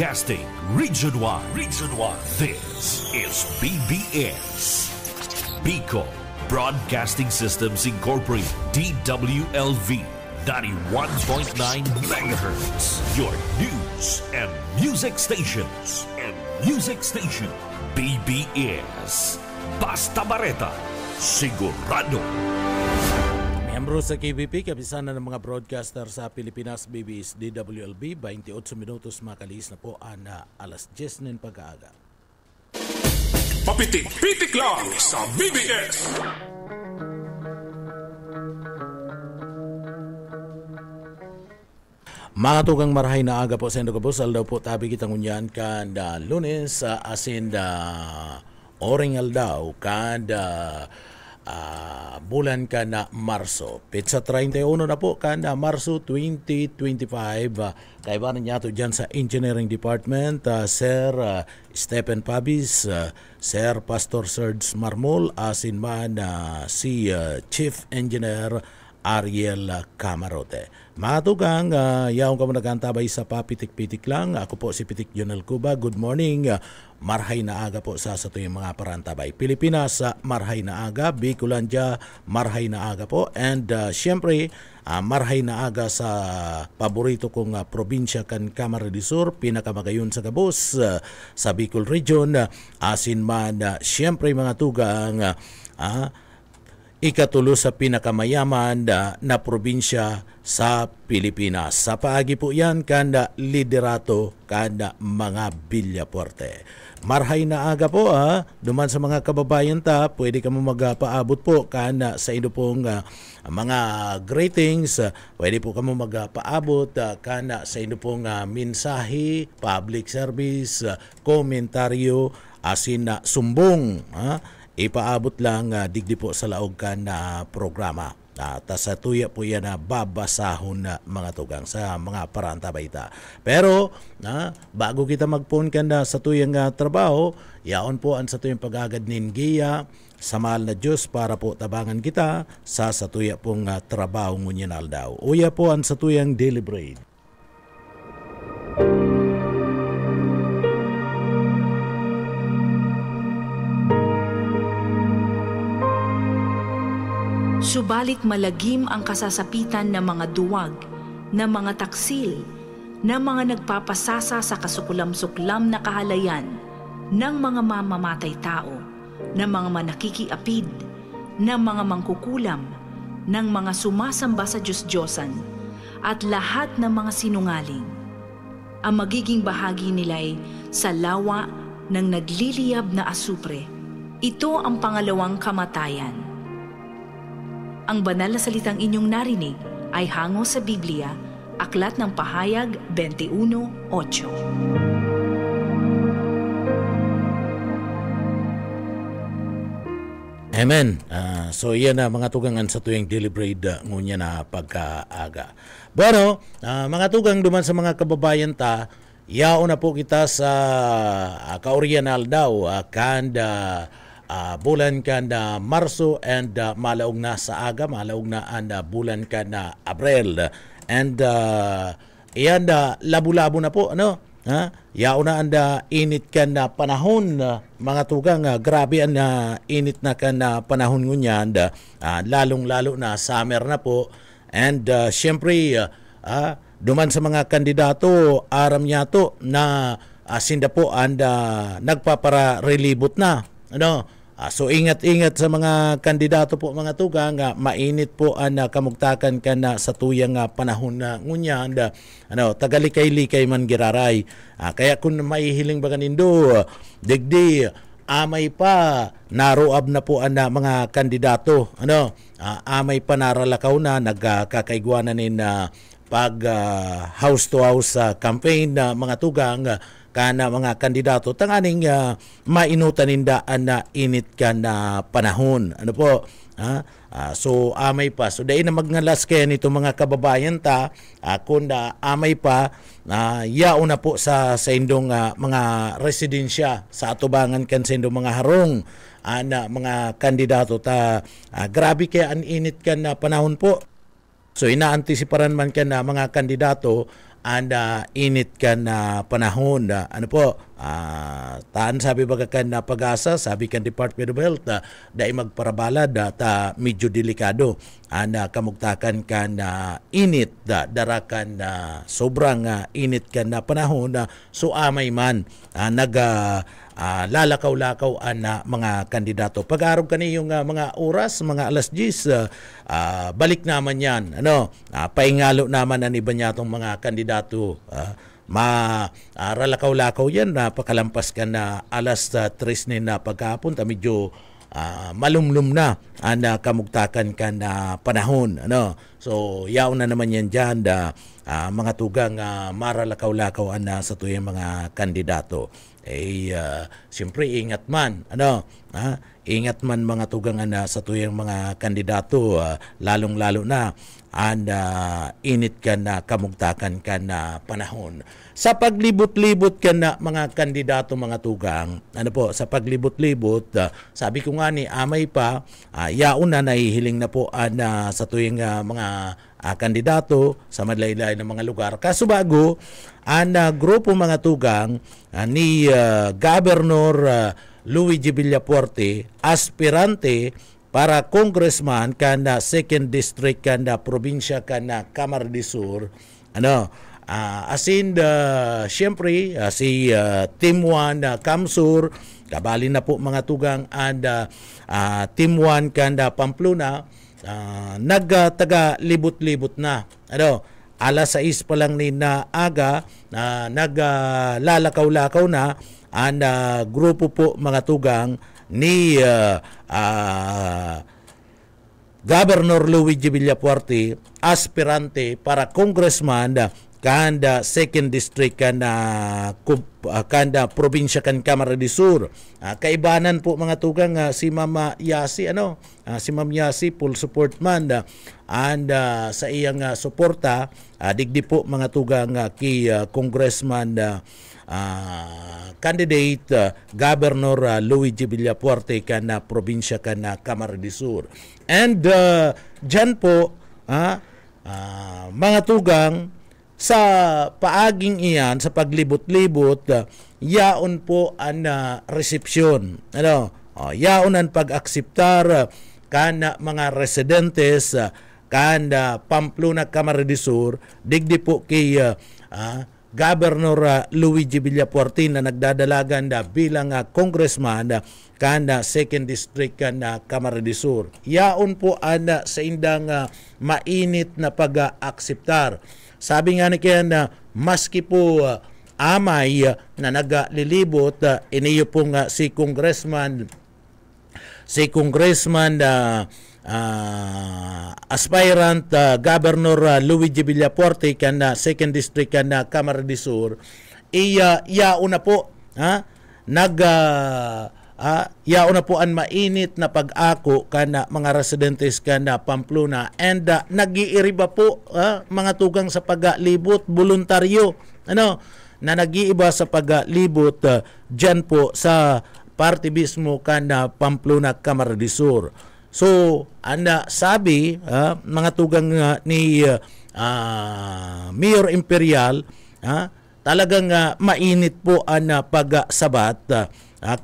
Broadcasting Region 1. Region 1. This is BBS. Bicol Broadcasting Systems Incorporated. DWLV 91.9 MHz. Your news and music stations. BBS. Basta Bareta. Sigurado. Miyembro sa KBP, kapisanan ng mga broadcaster sa Pilipinas, BBS DWLB, 28 minutos makalis na po na alas 10 ng pag-aaga. Papitik-pitik lang sa BBS. Mga tugang marahay na aga po sa Indogabos, aldaw po tabi kitang unyan kada Lunes sa asinda oring aldaw kada bulan ka na Marso. Pizza 31 na po ka na Marso 2025. Kaibanan niya ito dyan sa Engineering Department, Sir Stephen Pabis, Sir Pastor Serge Marmol, asin man si Chief Engineer Ariel Camarote. Matugang, yaong ka mo nagkantabay sa papitik-pitik lang. Ako po si Pitik Jonel Cuba. Good morning. Marhay na aga po sa tuyong mga parantabay. Pilipinas, marhay na aga. Bicolandia, marhay na aga po. And syempre, marhay na aga sa paborito kong probinsya kan Camarines Sur, pinakamagayon sa Gabos, sa Bicol Region. Asin man, syempre mga tugang, ikatulo sa pinakamayaman na probinsya sa Pilipinas. Sa paagi po yan, kanda liderato, kanda mga Villapuerte. Marhay na aga po, duman sa mga kababayan ta, pwede ka mo magpaabot po kanda sa ino pong mga greetings, pwede po ka mo magpaabot kanda sa ino pong mensahe, public service, komentaryo, asin na sumbong, ipaabot lang digdi po sa laog ka na programa. Sa tuya po yan na babasahon na mga tugang sa mga parantabayta. Pero bago kita magpon ka na sa tuyang trabaho, yaon po ang sa tuyang pag-agad ningiya sa mahal na Diyos para po tabangan kita sa tuya pong trabaho ngunyan daw. Uya po ang sa tuyang daily bread. Subalit malagim ang kasasapitan ng mga duwag, ng mga taksil, ng mga nagpapasasa sa kasukulam-suklam na kahalayan, ng mga mamamatay tao, ng mga manakikiapid, ng mga mangkukulam, ng mga sumasamba sa Diyos-Diyosan, at lahat ng mga sinungaling. Ang magiging bahagi nila ay sa lawa ng nagliliyab na asupre. Ito ang pangalawang kamatayan. Ang banal na salitang inyong narinig ay hango sa Biblia, Aklat ng Pahayag 21:8. Amen. So yan na mga tugangan sa tuyong daily bread ngunya na pagkaaga. Bueno, mga tugang duman sa mga kababayan ta, yao na po kita sa kaoriginal daw kanda bulan ka na Marso and malaog na sa aga, malaog na ang bulan ka na Abril. And iyan labo-labo na po, ano? Yao na ang init ka na panahon, mga tugang, grabe ang init na ka na panahon ngunyan, lalong-lalo na summer na po. And syempre, duman sa mga kandidato, aram niya to na sinda po ang nagpapara-relibot na, ano? So ingat-ingat sa mga kandidato po mga tugang, mainit po ang kamugtakan ka na sa tuyang panahon na ngunyan, tagalikay-likay man giraray. Kaya kung maihiling ba kanindo, digdi, amay pa, naroab na po ang mga kandidato, amay pa naralakaw na, nagkakaigwanan in pag house-to-house campaign na mga tugang, kana mga kandidato tanganing mainutan nindaan na init ka na panahon. Ano po? So amay pa. So dahil na magngalas kaya nito mga kababayan ta, kung amay pa, yao na po sa indong mga residensya sa atubangan kan sa indong mga harong na mga kandidato ta. Grabe kaya ang init ka na panahon po. So inaantisiparan man ka na mga kandidato init kan na panahon. Ano po, taan sabi baga kan na pag-asa, sabi kan Department of Health, dahil magparabalad ta medyo delikado. Kamugtakan kan na init, darakan na sobrang init kan na panahon, so amay man lalakaw-lakaw na mga kandidato. Pag-araw kaniyong mga oras, mga alas 10, balik naman yan. Paingalo naman ang iba niya itong mga kandidato. Ralakaw-lakaw yan na pakalampas ka na alas 3 na pagkapon, medyo malumlum na ang kamugtakan ka na panahon. So, yaon na naman yan dyan, mga tugang maralakaw-lakaw sa tuyang mga kandidato. Siyempre ingat man ingat man mga tugang sa tuyang mga kandidato, lalong-lalo na init ka na kamugtakan ka na panahon. Sa paglibot-libot ka na mga kandidato, mga tugang, sa paglibot-libot, sabi ko nga ni amay pa, yaon na nahihiling na po sa tuyang mga kandidato sa madlaylay ng mga lugar. Kaso bago, grupo mga tugang ni Governor Luigi Villapuerte, aspirante para congressman kana 2nd District kana probinsya kana Camarines Sur, siyempre si Team 1 Camsur, kabali na po mga tugang Team 1 kanda Pamplona, nagtaga libot-libot na. Alas 6 pa lang ni na aga, naglalakaw-lakaw na ang grupo po mga tugang ni Governor Luigi Villapuerte, aspirante para congressman kanda 2nd District kanda probinsya kan Camarines Sur. Kaibanan po mga tugang si Mama Yasi, si Ma'am Yasi full support man sa iyang suporta, digdi po mga tugang kay congressman candidate Governor Luigi Villapuerte kana probinsya kana Camarines Sur. And dyan po mga tugang, sa paaging iyan, sa paglibot-libot, yaon po ang resepsyon. Yaon ang pag-akseptar kana mga residentes kana Pamplona, Camarines Sur, digdi po kay Governor Luigi Villapuerte na nagdadalagan bilang congressman kana 2nd District kana Camarines Sur. Yaon po sa indang mainit na pag-akseptar. Sabi nga ni Ken, maski po amay na naglilibot, iniyo pong si Congressman aspirant Governor Luigi Villapuerte kana 2nd District kana Camarines Sur, yaon na po yaon na po ang mainit na pag-ako kana mga residentes kana Pamplona, and nag-iiriba po mga tugang sa paglibot voluntaryo na nag-iiba sa paglibot dyan po sa parte mismo kana Pamplona, Camarines Sur. So sabi mga tugang ni Mayor Imperial, talagang mainit po ang pagsabat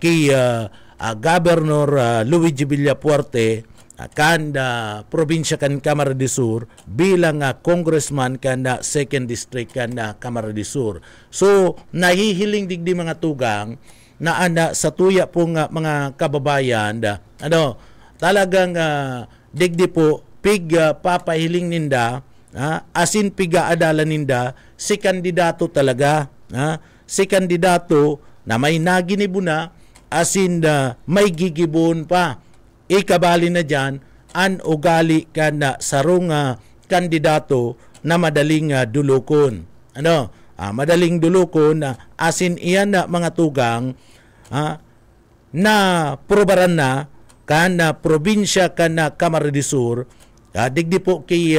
kay Governor Luigi Villapuerte kanda probinsya kan Camarines Sur bilang congressman kanda 2nd District kanda Camarines Sur. So nahihiling digdi mga tugang na sa tuya pong mga kababayan, talagang digdi po pig papahiling ninda, asin piga adala ninda si kandidato talaga, si kandidato na may naginibo na, asin may gigibon pa. Ikabali na dyan, an ugali ka na sarong kandidato na madaling dulukon. Madaling dulukon, asin iyan na mga tugang na probaran na kana probinsya kana Camarines Sur, digdi po kay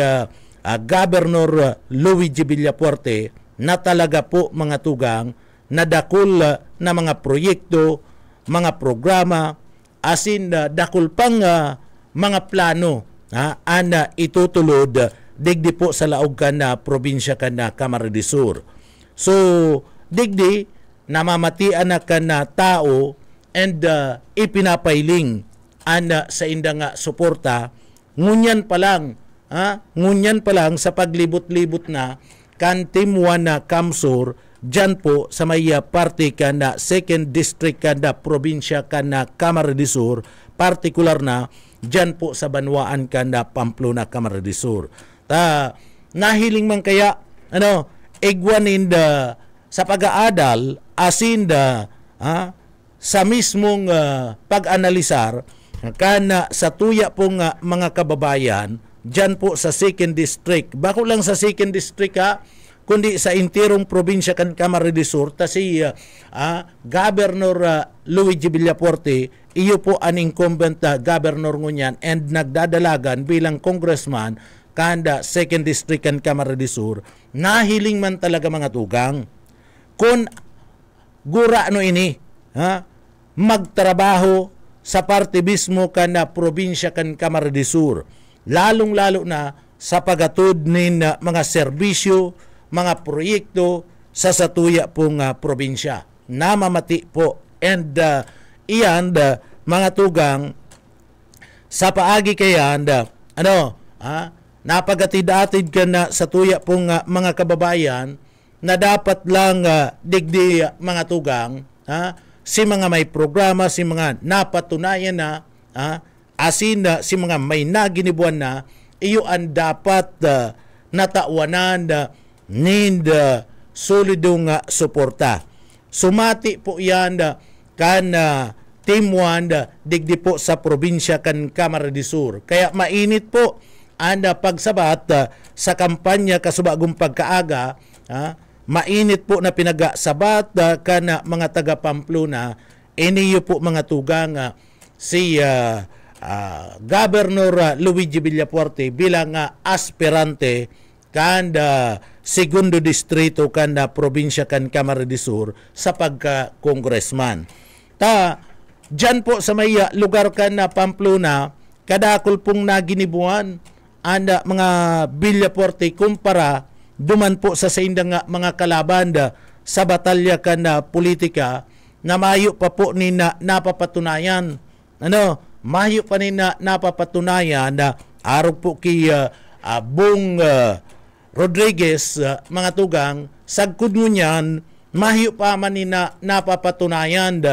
Governor Luigi Villapuerte na talaga po mga tugang nadakul na mga proyekto, mga programa, asin dakul pang mga plano itutulod digdi po sa laog kan na probinsya kan na Camarines Sur. So digdi namamatian na kan na tao and ipinapailing sa inda nga suporta ngunyan pa lang sa paglibot-libot na kan Team 1 na Kamsur dyan po sa may parte ka na 2nd District ka na probinsya ka na Camarines Sur, partikular na dyan po sa Banwaan ka na Pamplona, Camarines Sur. Nahiling man kaya igwanin sa pag-aadal asin sa mismong pag-analisar kana sa tuya pong mga kababayan dyan po sa 2nd District. Bako lang sa 2nd District kundi sa intirong probinsya kan Camarines Sur si Governor Luigi Villaporte, iyo po ang incumbent governor ngunyan and nagdadalagan bilang congressman kanda 2nd District kan Camarines Sur. Nahiling man talaga mga tugang kung gura ini magtrabaho sa parte mismo kan na probinsya kan Camarines Sur, lalong-lalo na sa pagatod nin mga serbisyo, mga proyekto sa satuya pong probinsya. Namamati po. And iyan, mga tugang, sa paagi kayan, napagatid-atid ka na sa tuya pong mga kababayan na dapat lang digdi mga tugang, si mga may programa, si mga napatunayan na, asin si mga may naginibuan na, iyo ang dapat natawanan solidong suporta. Sumati po yan kan Team 1 digdi po sa probinsya kan Camarines Sur. Kaya mainit po ang pagsabat sa kampanya kasubagong pagkaaga, mainit po na pinagasabat kan mga taga Pamplona. Iniyo po mga tugang si Governor Luigi Villaporte bilang aspirante kanda segundo distrito kanda probinsya kan Camarines Sur sa pagka-congressman. Dyan po sa may lugar kan na Pamplona, kadakol pong naginibuan anda mga Villaporte kumpara duman po sa indang mga kalaban sa batalya kan na politika na mayo pa po ni napapatunayan. Mayo pa ni napapatunayan na araw po kay Bong Rodriguez, mga tugang, sagkod mo niyan, mahiyo pa man ni napapatunayan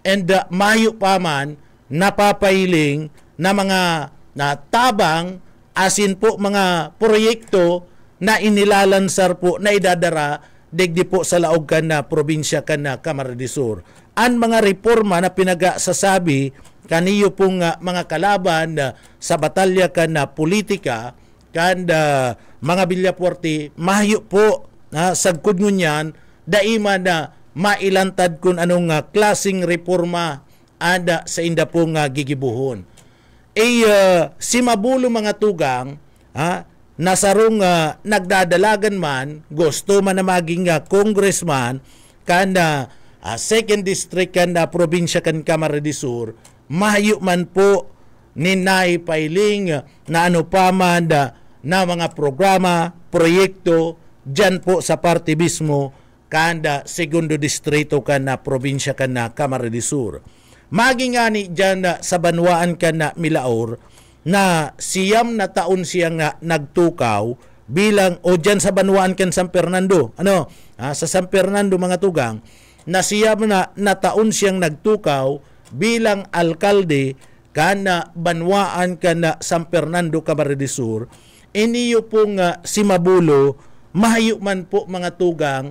and mahiyo pa man napapailing na mga natabang asin po mga proyekto na inilalansar po na idadara digdi po sa laog kan na probinsya kan na Camarines Sur. Ang mga reforma na pinagasasabi kaniyo pong mga kalaban sa batalya kan na politika kan mga Villaporte, mahiyo po sagkod ngunyan daima na mailantad kung anong klaseng reforma ada sa inda pong gigibuhon. Si Mabulo mga tugang, nasarong nagdadalagan man, gusto man na maging congressman kan 2nd District kan probinsya kan Camarines Sur, mahiyo man po ni naipailing na pa man na mga programa, proyekto dyan po sa parte mismo kanda segundo distrito kan na probinsya kan na Camarines Sur. Magingani dyan sa Banwaan kan na Milaor na siyam na taon siyang nagtukaw bilang o dyan sa Banwaan kan San Fernando. Sa San Fernando mga tugang na siyam na taon siyang nagtukaw bilang alkalde kan na Banwaan kan na San Fernando, Camarines Sur. Iniyo pong si Mabulo, mahayo man po mga tugang,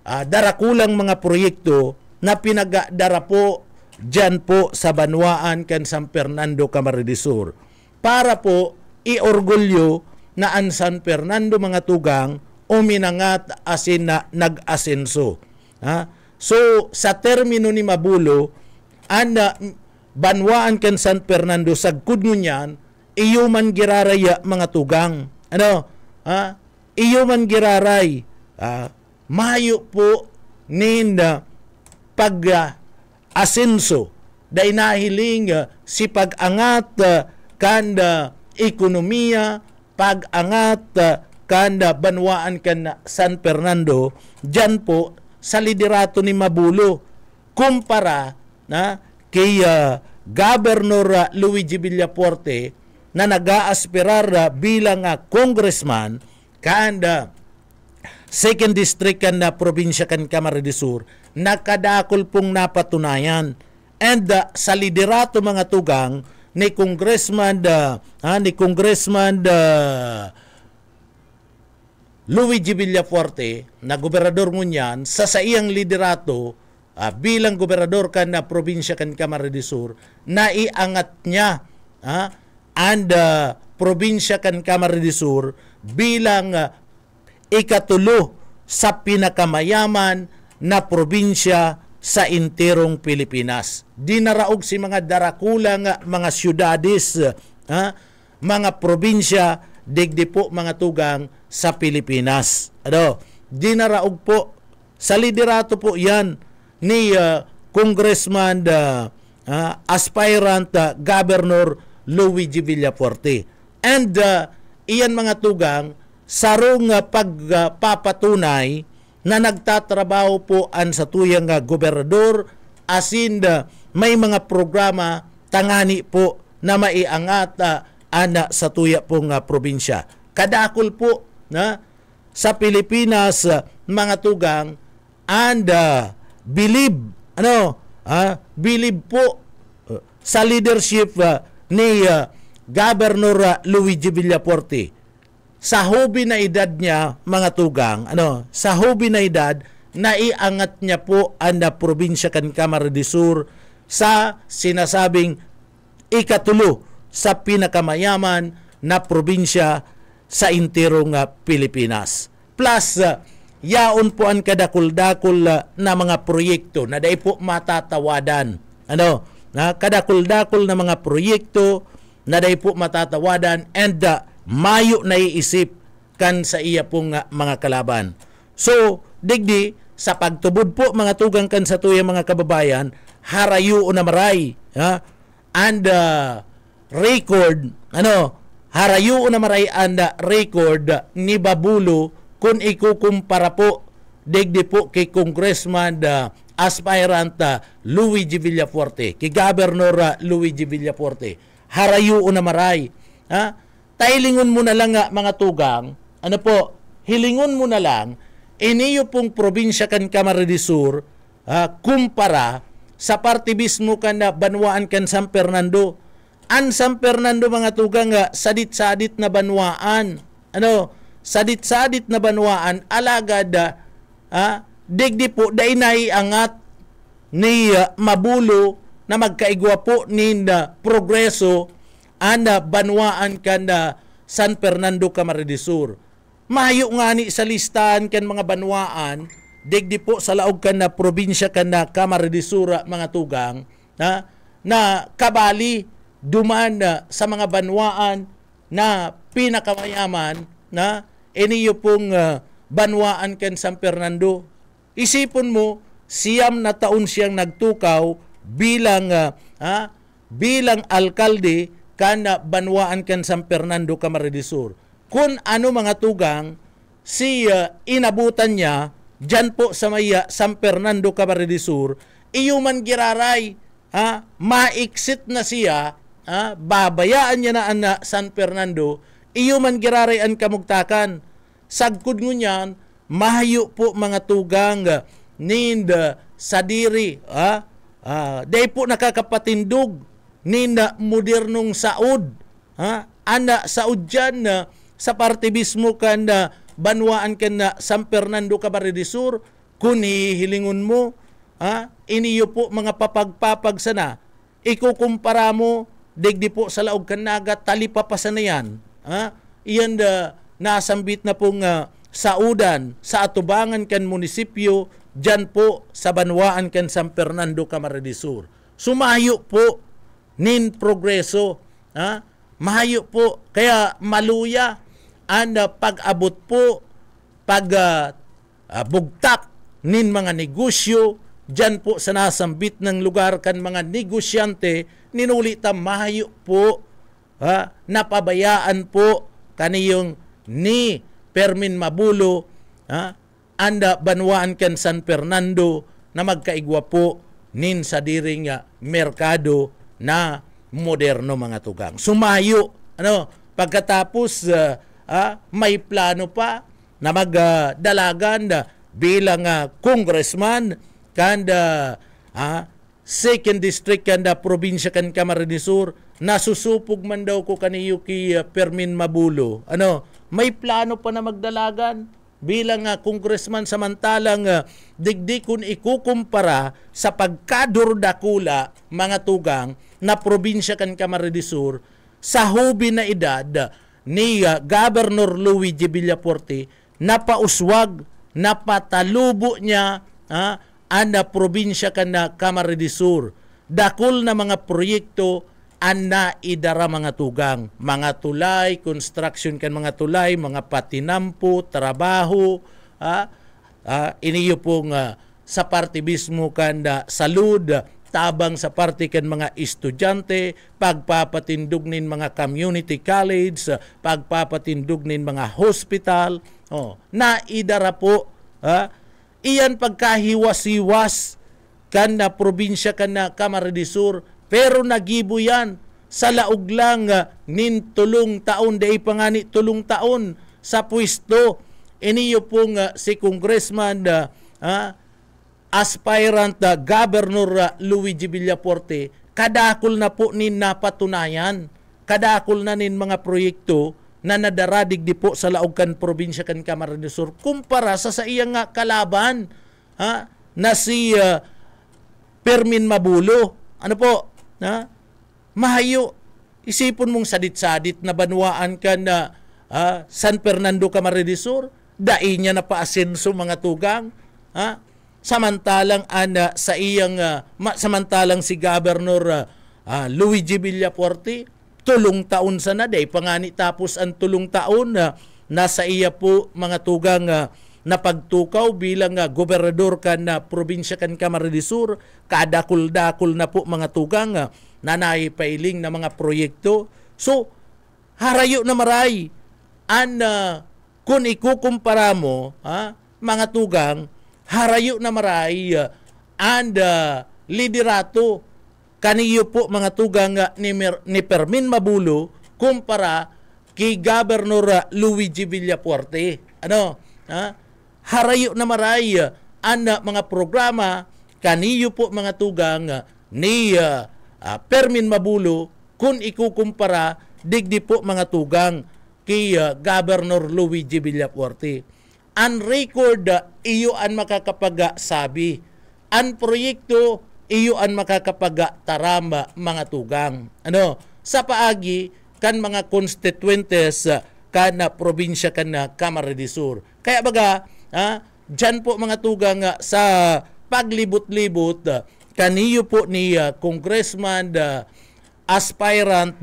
darakulang mga proyekto na pinagadara po dyan po sa Banwaan kan San Fernando, Camarines Sur. Para po iorgulyo na ang San Fernando mga tugang uminangat asin na nag-asenso. So sa termino ni Mabulo, ang Banwaan kan San Fernando sagkod ngunyan, iyo man giraraya mga tugang. Iyo man giraray. Mayo po ninda pag-asenso. Dahil nahiling si pag-angat kanda ekonomiya, pag-angat kanda banwaan kan San Fernando dyan po sa liderato ni Mabulo kumpara na kay Governor Luigi Villafuerte na nag-aaspirar bilang congressman kanda second district kan na probinsya kan Camarines Sur, nakadakol pong napatunayan. And sa liderato mga tugang ni Congressman Luigi Villafuerte na gobernador ngunyan sa iyang liderato bilang gobernador kan na probinsya kan Camarines Sur, naiangat niya and probinsya kan Camarines Sur bilang ikatulo sa pinakamayaman na probinsya sa interong Pilipinas. Dinaraog si mga darakulang mga syudades, mga probinsya, digdi po mga tugang sa Pilipinas. Dinaraog po sa liderato po yan ni Congressman aspirant Governor Luigi Villafuerte. And iyan mga tugang sarong pagpapatunay na nagtatrabaho po an sa tuyang gobernador asin may mga programa tangani po na maiangat ana sa tuya pong probinsya. Kadakol po na sa Pilipinas mga tugang and believe believe po sa leadership ni Governor Luigi Villafuerte. Sa hobi na edad niya, mga tugang, sa hobi na edad, naiangat niya po ang probinsya kan Camarines Sur sa sinasabing ikatulo sa pinakamayaman na probinsya sa interong Pilipinas. Plus, yaon po ang kadakul-dakul na mga proyekto na dahil po matatawadan. Kadakul-dakul na mga proyekto na dahil po matatawadan and mayo na iisip kan sa iya pong mga kalaban. So, digdi, sa pagtubod po mga tugang kan sa tuyang mga kababayan, harayo na maray, and record, harayo na maray and record ni Babulo kung ikukumpara po, digdi po kay Congressman aspirant Luigi Villafuerte, kay Governor Luigi Villafuerte. Harayo na maray, tailingon mo na lang mga tugang, hilingon mo na lang, iniyo pong probinsya kan Camarines Sur, kumpara sa parte mismo kan na banwaan kan San Fernando. An San Fernando mga tugang, sadit-sadit na banwaan. Sadit-sadit na banwaan, alagad, digdi po, dainay angat ni Mabulo na magkaigwa po ni progreso ana banwaan kan San Fernando Camarines Sur. Mayo nga ni sa listahan kan mga banwaan, digdi po sa laog kan na probinsya kan na Camarines Sur mga tugang, na kabali duman sa mga banwaan na pinakamayaman na iniyo pong banwaan kan San Fernando. Isipon mo, siyam na taon siyang nagtukaw bilang alkalde kan banwaan kan San Fernando Camarines Sur. Kung ano mga tugang, si inabutan niya dyan po sa may San Fernando Camarines Sur, iyo man giraray, maiksit na siya, babayaan niya na ang San Fernando, iyo man giraray ang kamugtakan. Sagkod nyo niyan, mahayo po mga tugang nind sa diri, day po nakakapatindog ninda modernong Saud. Ana Saud dyan sa parte mismo kan banwaan kan San Fernando Camarines Sur, kung hihilingon mo, iniyo po mga papagpapag sana, ikukumpara mo, digdi po sa laog kan naga, talipapasan na yan. Iyan nasambit na pong Saudan sa atubangan kan munisipyo, dyan po sa banwaan kan San Fernando Camarines Sur. Sumayo po nin progreso, mahayo po, kaya maluya ang pag-abot po, bugtak nin mga negosyo, dyan po sa nasambit ng lugar kan mga negosyante, ninulita mahayo po napabayaan po kaniyong ni Permin Mabulo, anda banwaan kan San Fernando na magkaigwa po nin sa diring merkado na moderno mga tugang. Sumayo, pagkatapos may plano pa na magdalagan bilang congressman kanda second district kanda probinsya kan Camarines Sur, nasusupog man daw ko kaniyo ki Permin Mabulo. May plano pa na magdalagan bilang congressman, samantalang digdi kun ikukumpara sa pagkadurdakula mga tugang na probinsya kan Camarines Sur sa hubi na edad ni Governor Luigi Villafuerte, napauswag, napatalubo niya ana probinsya kan na Camarines Sur. Dakul na mga proyekto ana idara mga tugang, mga tulay, construction kan mga tulay, mga patinampo, trabaho, iniyo pong sa parte mismo kan salud, tabang sa parte kan mga estudyante, pagpapatindog nin mga community college, pagpapatindog nin mga hospital, na idara po, iyan pagkahiwas-hiwas kan na probinsya kan na Camarines Sur. Pero nagibo yan sa laog lang nin tulong taon, day pangani tulong taon sa pwesto. Iniyo pong si Congressman aspirant Governor Luigi Villafuerte, kadakol na po nin napatunayan, kadakol na nin mga proyekto na nadaradig di po sa laog kan probinsya kan Camarines Sur kumpara sa iyang kalaban na si Permin Mabulo. Mahayo, isipon mong sadit-sadit na banwaan ka na San Fernando Camarines Sur, dai niya na paasenso mga tugang, samantalang sa iyang samantalang si Governor Luigi Villafuerte, tulong taon sana, day pangani tapos ang tulong taon nasa iya po mga tugang na pagtukaw bilang gobernador kan na probinsya kan Camarines Sur, kadakul-dakul na po mga tugang na naipailing na mga proyekto. So, harayo na maray. Kung ikukumpara mo, mga tugang, harayo na maray liderato kaniyo po mga tugang ni Permin Mabulo kumpara kay Governor Luigi Villafuerte. Harayo na maray mga programa kaniyo po mga tugang ni Permin Mabulo kung ikukumpara digdi po mga tugang kay Governor Luigi Villafuerte. Ang record iyo ang makakapag-sabi, ang proyekto iyo ang makakapag-taramba mga tugang. Sa paagi kan mga constituentes kan na probinsya kan na Camarines Sur. Kaya baga, dyan po mga tugang sa paglibot-libot kaniyo po ni Congressman aspirant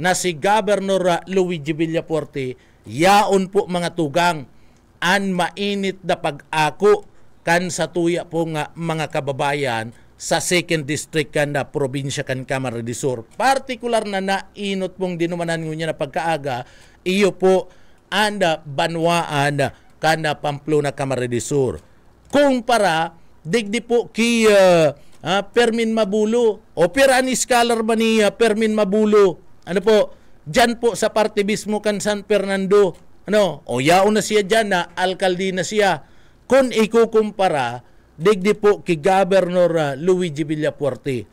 na si Governor Luigi Villafuerte, yaon po mga tugang an mainit na pag-ako kan sa tuya po nga mga kababayan sa second district kan na probinsya kan Camarines Sur. Partikular na nainot pong dinumanan niya na pagkaaga, iyo po anda banwaan kan na Pamplona Camarines Sur. Kung para digdi po ki Permin Mabulo o pirani scholar ba ni Permin Mabulo, dyan po sa parte mismo kan San Fernando, o yaon na siya dyan na alkalde na siya. Kung ikukumpara digdi po ki Governor Luigi Villafuerte,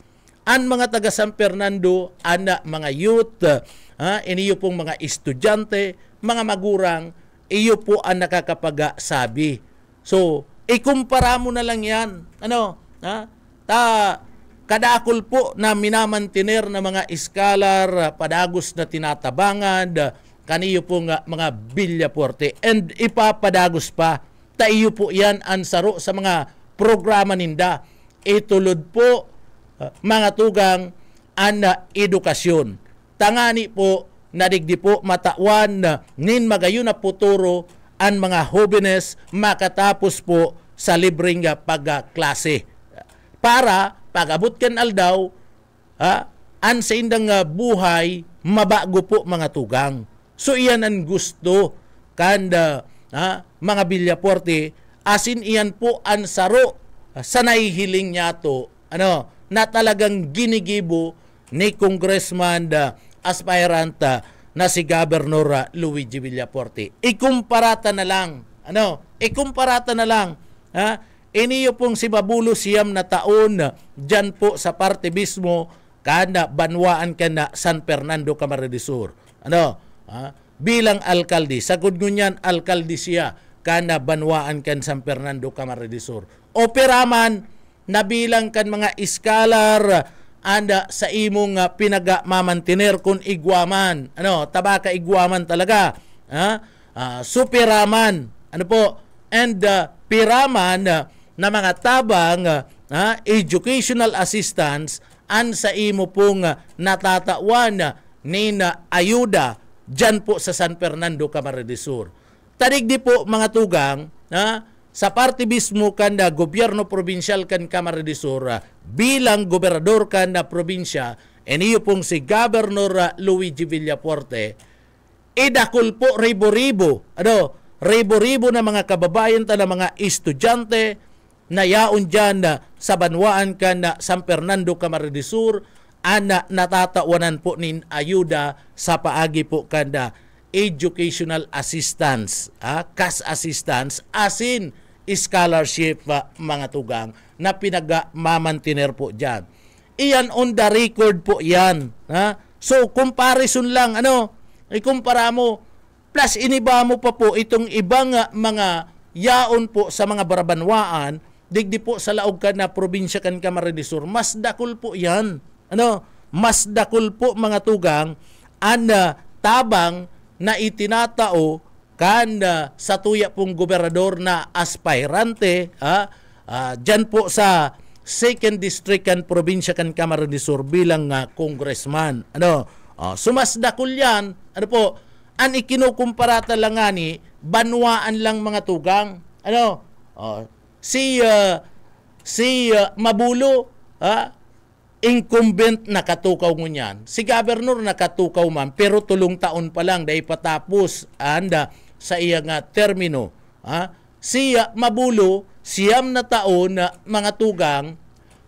ang mga taga San Fernando, mga youth, iniyo pong mga estudyante, mga magurang, iyo po ang nakakapag-sabi. So, ikumpara mo na lang yan. Kadakol po na minamantiner na mga iskalar, padagos na tinatabangan, kaniyo po nga mga Villafuerte. And ipapadagos pa, taiyo po yan ansaro sa mga programa ninda. Itulod po, mga tugang, edukasyon. Tangani po, nadigdi po matawan nin magayon na puturo ang mga jóvenes makatapos po sa libreng pagklase. Para pag-abot kan aldaw, an sa indang buhay, mabago po mga tugang. So iyan ang gusto kanda mga Villafuerte, asin iyan po ang saro sa nahihiling niya to na talagang ginigibo ni Congressman aspirant na si Governor Luigi Villafuerte. Ikumpara na lang iniyo pong si Mabulo siyam na taon dyan po sa parte mismo kada banwaan ka na San Fernando, Camarines Sur. Bilang alkalde, sagod ngunyan alkalde siya kana banwaan kan San Fernando, Camarines Sur. Operaman na bilang kan mga iskalar anda sa imong pinagmamantiner kun igwaman. Tabaka igwaman talaga. Superaman. And piraman na mga tabang educational assistance an sa imo pong natatawan ni ayuda dyan po sa San Fernando, Camarines Sur. Tadigdi po mga tugang sa parte mismo kan na gobyerno probinsyal kan Camarines Sur bilang gobernador kan na probinsya iniyo pong si Governor Luigi Villafuerte idakol po ribo-ribo na mga kababayan na mga estudyante na yaon dyan sa banwaan kan na San Fernando, Camarines Sur ana natatawanan po nin ayuda sa paagi po kan na educational assistance, cash assistance, asin scholarship mga tugang na pinagmamantiner po dyan. Iyan on the record po yan. So comparison lang, ikumpara mo, plus iniba mo pa po itong ibang mga yaon po sa mga barabanwaan, digdi po sa laog ka na probinsya kan Camarines Sur, mas dakol po yan. Mas dakol po mga tugang, tabang na itinatao kan sa tuya pong gobernador na aspirante dyan po sa 2nd District kan probinsya kan Camarines Sur bilang congressman. Sumasdakol yan. An ikinukumparata lang nga ni banwaan lang mga tugang. Si Mabulo, incumbent nakatukaw mo niyan. Si Governor nakatukaw man, pero tulong taon pa lang dahil patapos sa iyang termino. Si Mabulo, siyam na taon mga tugang,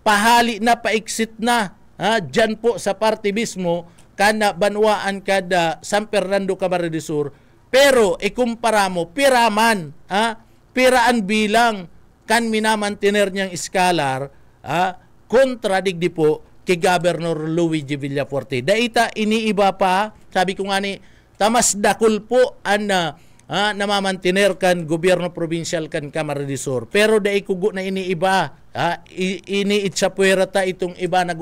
pahali na paiksit na dyan po sa parte mismo kana banwaan kada San Fernando, Camarines Sur. Pero ikumpara mo, piraman, piraan bilang kan minamantiner niyang iskalar, kontradigdi po kay Governor Luigi Villafuerte. Daita iniiba pa, sabi ko nga ni, tamas dakol po ang namamantiner kan gobyerno provincial kan Camarines Sur. Pero dai kugo na iniiba, iniitsapuera ta itong iba na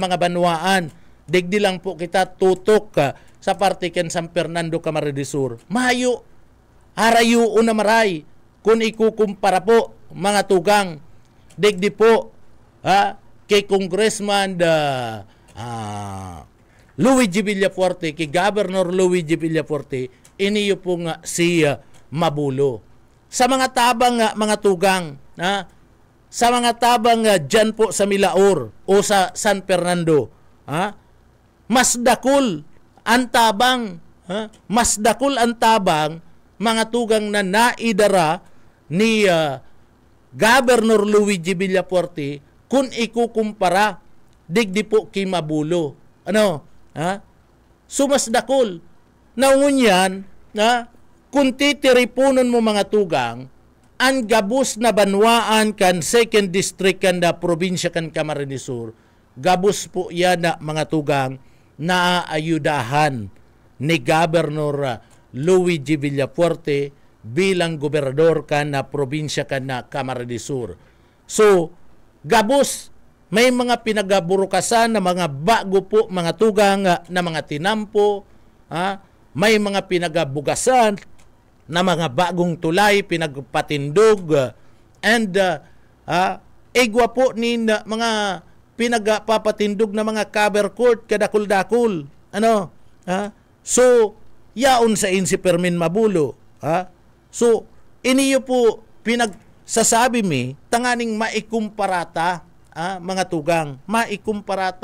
mga banwaan. Digdi lang po kita tutok sa parte kan San Fernando, Camarines Sur. Mahayo, harayo na maray kung ikukumpara po mga tugang. Digdi po kay Congressman Luigi Villafuerte, kay Governor Luigi Villafuerte, iniyo po nga si Mabulo. Sa mga tabang mga tugang, sa mga tabang dyan po sa Milaor o sa San Fernando, mas dakol ang tabang, mga tugang na naidara ni Governor Luigi Villafuerte kung ikukumpara digdi po kay Mabulo. Sumasdakol. Naunyan, kung titiripunon mo mga tugang, ang gabos na banwaan kan 2nd District kan na probinsya kan Camarines Sur, gabos po yan na mga tugang na aayudahan ni Governor Luigi Villafuerte bilang gobernador kan na probinsya kan na Camarines Sur. So, gabos, may mga pinagaburukasan na mga bago po mga tugang na mga tinampo, may mga pinagabugasan na mga bagong tulay, pinagpatindog, and igwa po ni mga pinagpapatindog na mga cover court kadakul-dakul. So, yaon sa si Fermin Mabulo. So, iniyo po pinagsasabi mi, tanganing maikumpara mga tugang, maikumpara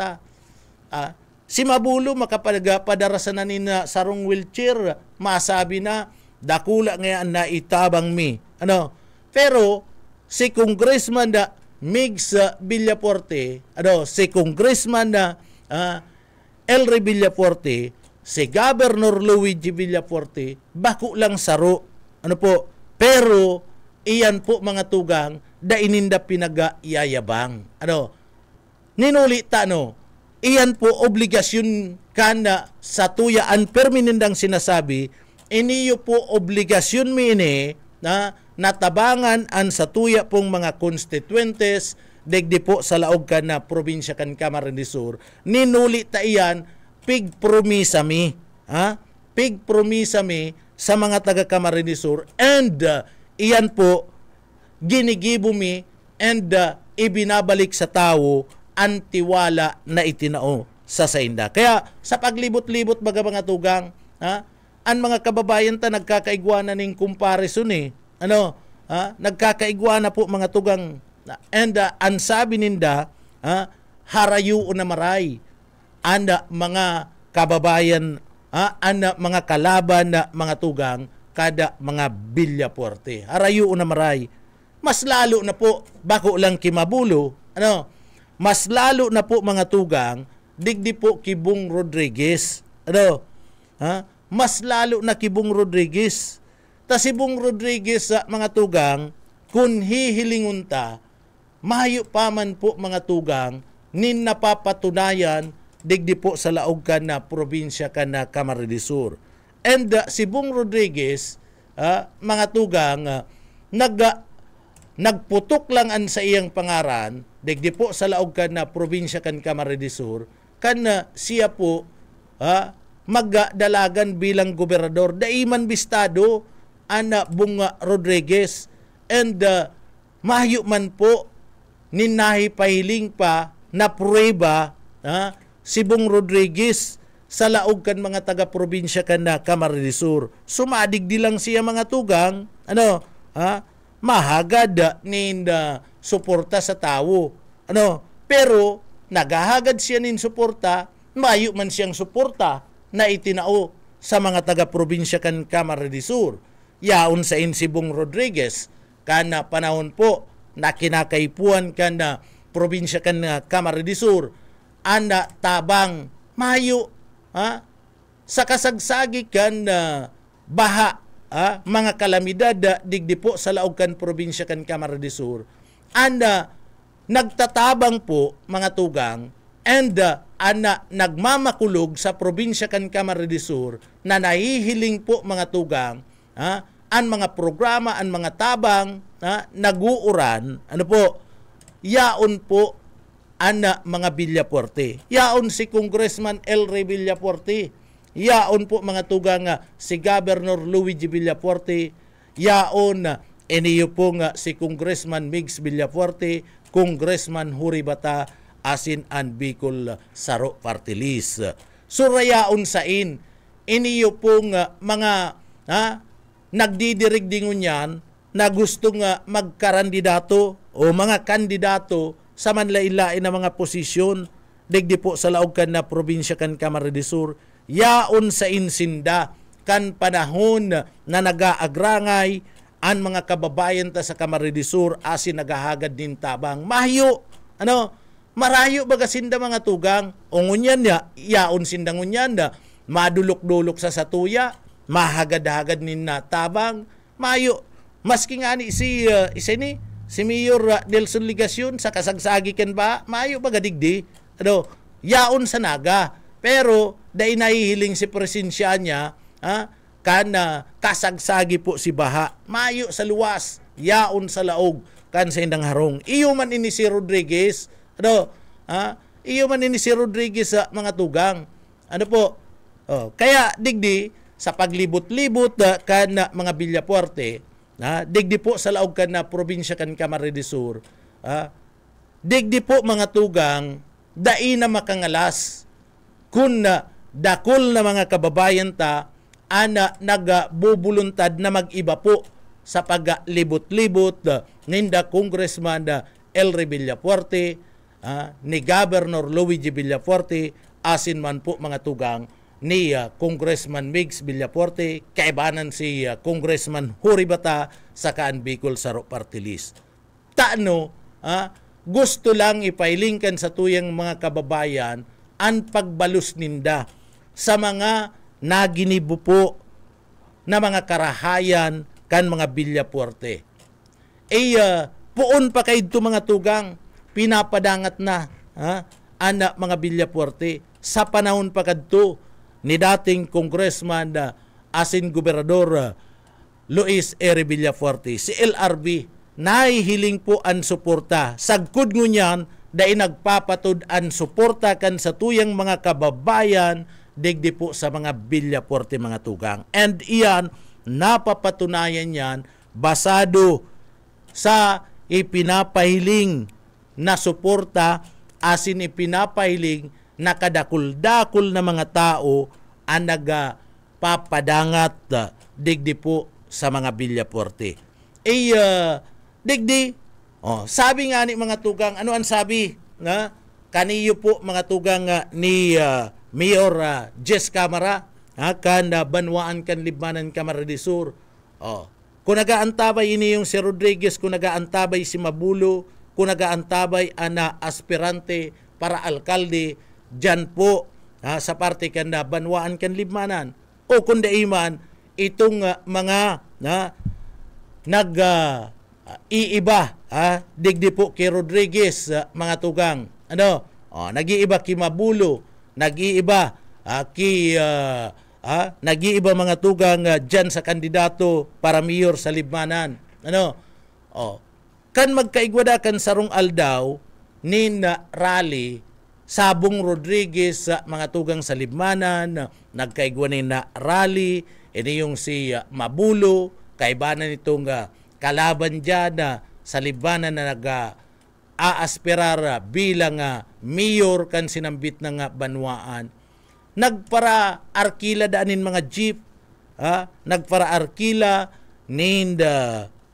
Si Mabulo makapadarasan na ni na sarong wheelchair, masabi na dakula ngayon na itabang mi. Ano? Pero si Congressman na Migs Villaforte, si Congressman na Elry Villaforte, si Governor Luigi Villaforte, bako lang saro. Ano po? Pero iyan po mga tugang da ininda pinag-iyayabang. Ano? Ninulita iyan po obligasyon kana sa tuyaan perminendang sinasabi, iniyo po obligasyon mi ini na natabangan an sa tuya pong mga constituentes degdi po sa laog kan na probinsya kan Camarines Sur. Ninulita iyan pig promisa mi, pig promisa mi sa mga taga Camarines Sur, and iyan po ginigibo mi and ibinabalik sa tao ang tiwala na itinao sa sainda. Kaya sa paglibot-libot baga mga tugang, ang mga kababayan ta nagkakaigwana ning comparison nagkakaigwana po mga tugang, and ang sabi ninda, harayo na maray anda mga kababayan, anda mga kalaban na mga tugang kada mga Villaforte. Harayo na maray. Mas lalo na po bako lang kimabulo, mas lalo na po mga tugang digdi po Kibong Rodriguez. Mas lalo na Kibong Rodriguez. Ta si Bong Rodriguez sa mga tugang, kung hihilingon ta, mahayo pa man po mga tugang, nin napapatunayan digdi po sa laog ka na probinsya ka na Camarines Sur. And si Bong Rodriguez, mga tugang, nagputok lang an sa iyang pangaran, digdi po sa laog ka na probinsya kan Camarines Sur, kan siya po magdalagan bilang gobernador. Daiman bistado ana Bong Rodriguez, and mahayo man po ninahi pahiling pa na prueba si Bong Rodriguez sa laog kan mga taga-probinsya kan na Camarines Sur. Sumadig di lang siya mga tugang, mahagad nin suporta sa tao. Pero nagahagad siya nin suporta, mayo man siyang suporta na itinao sa mga taga-probinsya kan Camarines Sur. Yaon sa si Bong Rodriguez, kana panahon po na kinakaipuan kan na probinsya kan Camarines Sur, anda tabang mayo sa kasagsagi kan baha, mga kalamidad digdi po sa laog kan probinsya kan Camarines Sur, anda nagtatabang po mga tugang, and nagmamakulog sa probinsya kan Camarines Sur na nahihiling po mga tugang, ang mga programa, ang mga tabang naguuran, yaon po mga Villaforte. Yaon si Congressman Elry Villaforte. Yaon po mga tugang si Governor Luigi Villaforte. Yaon iniyo po si Congressman Migs Villaforte, Congressman Huri Bata, asin an Bicol Saro Party List. Surayaon sa iniyo po mga nagdidirigdingon yan na gusto magkarandidato o mga kandidato sa manlailain na mga posisyon digdi po sa laog kan na probinsya kan Camarines Sur. Yaon sa insinda kan panahon na nagaagrangay ang mga kababayan ta sa Camarines Sur asin nagahagad din tabang. Mahayo, marayo baga sinda mga tugang, o ngunyan yaon sinda ngunyan madulok-dulok sa satuya, mahagad-hagad nin na tabang, mayo. Maski nga ni si Mayor Delson Ligacion sa kasagsagi ken ba, mayo baga digdi, yaon sa naga. Pero dahil nahihiling si presensya niya, kana kasagsagi po si baha, mayo sa luwas, yaon sa laog, kan sa indang harong. Iyo man ini si Rodriguez, iyo man ini si Rodriguez sa mga tugang. Kaya digdi sa paglibot-libot kan mga Villaforte, digdi po sa laog kan na probinsya kan Camarines Sur, digdi po mga tugang, dai na makangalas kun dakol na mga kababayan ta nagbubuluntad na mag-iba po sa paglibot-libot ninda Congressman Elry Villaforte, ni Governor Luigi Villaforte, asin man po mga tugang ni Congressman Migs Villaforte, kaibanan si Congressman Huribata sa Kaan Bicol Saro Party List. Taano, gusto lang ipailingkan sa tuyang mga kababayan ang pagbalus ninda sa mga naginibo po na mga karahayan kan mga Villaforte. Puon pa kayo ito mga tugang, pinapadangat na anak mga Villaforte sa panahon pa kadto ni dating Congressman asin Gobernador Luis R. Villaforte. Si LRV nahihiling po ang suporta. Sagkod ngunyan, dahil nagpapatod ang suporta kan sa tuyang mga kababayan, digdi po sa mga Villaforte mga tugang. And iyan, napapatunayan yan, basado sa ipinapahiling na suporta, asin ipinapahiling na kadakul-dakul na mga tao ang nagpapadangat digdi po sa mga Villaforte. Digdi, sabi nga ni mga tugang, ano ang sabi? Kaniyo po mga tugang ni Mayor Jess Camara, kan Banwaan kan Libmanan Camarines de Sur. Kung nagaantabay ini yung si Rodriguez, kung nagaantabay si Mabulo, kung nagaantabay ana aspirante para alkalde, dyan po sa parte kan Banwaan kan Libmanan. O kung daiman, itong mga iiba digdi po kay Rodriguez mga tugang, nag-iiba kay Mabulo, nag-iiba nag-iiba mga tugang dyan sa kandidato para mayor sa Libmanan. Kan magkaigwada kan sarong aldaw nin rally Sabong Rodriguez mga tugang sa Libmanan, nagkaigwanin na rally, ini yung si Mabulo, kaibanan itong kalaban dyan sa Libmanan na nag-aaspirar bilang mayor kan sinambit ng Banwaan. Nagpara arkila daanin mga jeep, nagpara arkila nin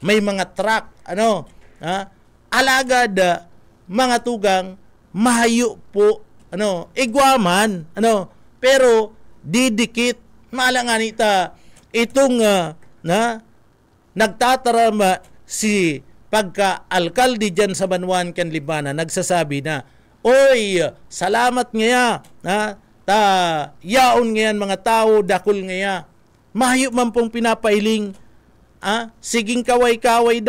may mga truck, alagad mga tugang mahayo po, igwaman, pero didikit, maalangan ita, itong nagtatarama si pagka-alkalde dyan sa Banwaan kan Libmanan, nagsasabi na, oy, salamat ngaya, yaon ngayan mga tao, dakol ngaya, mahayo man pong pinapailing, siging kaway-kaway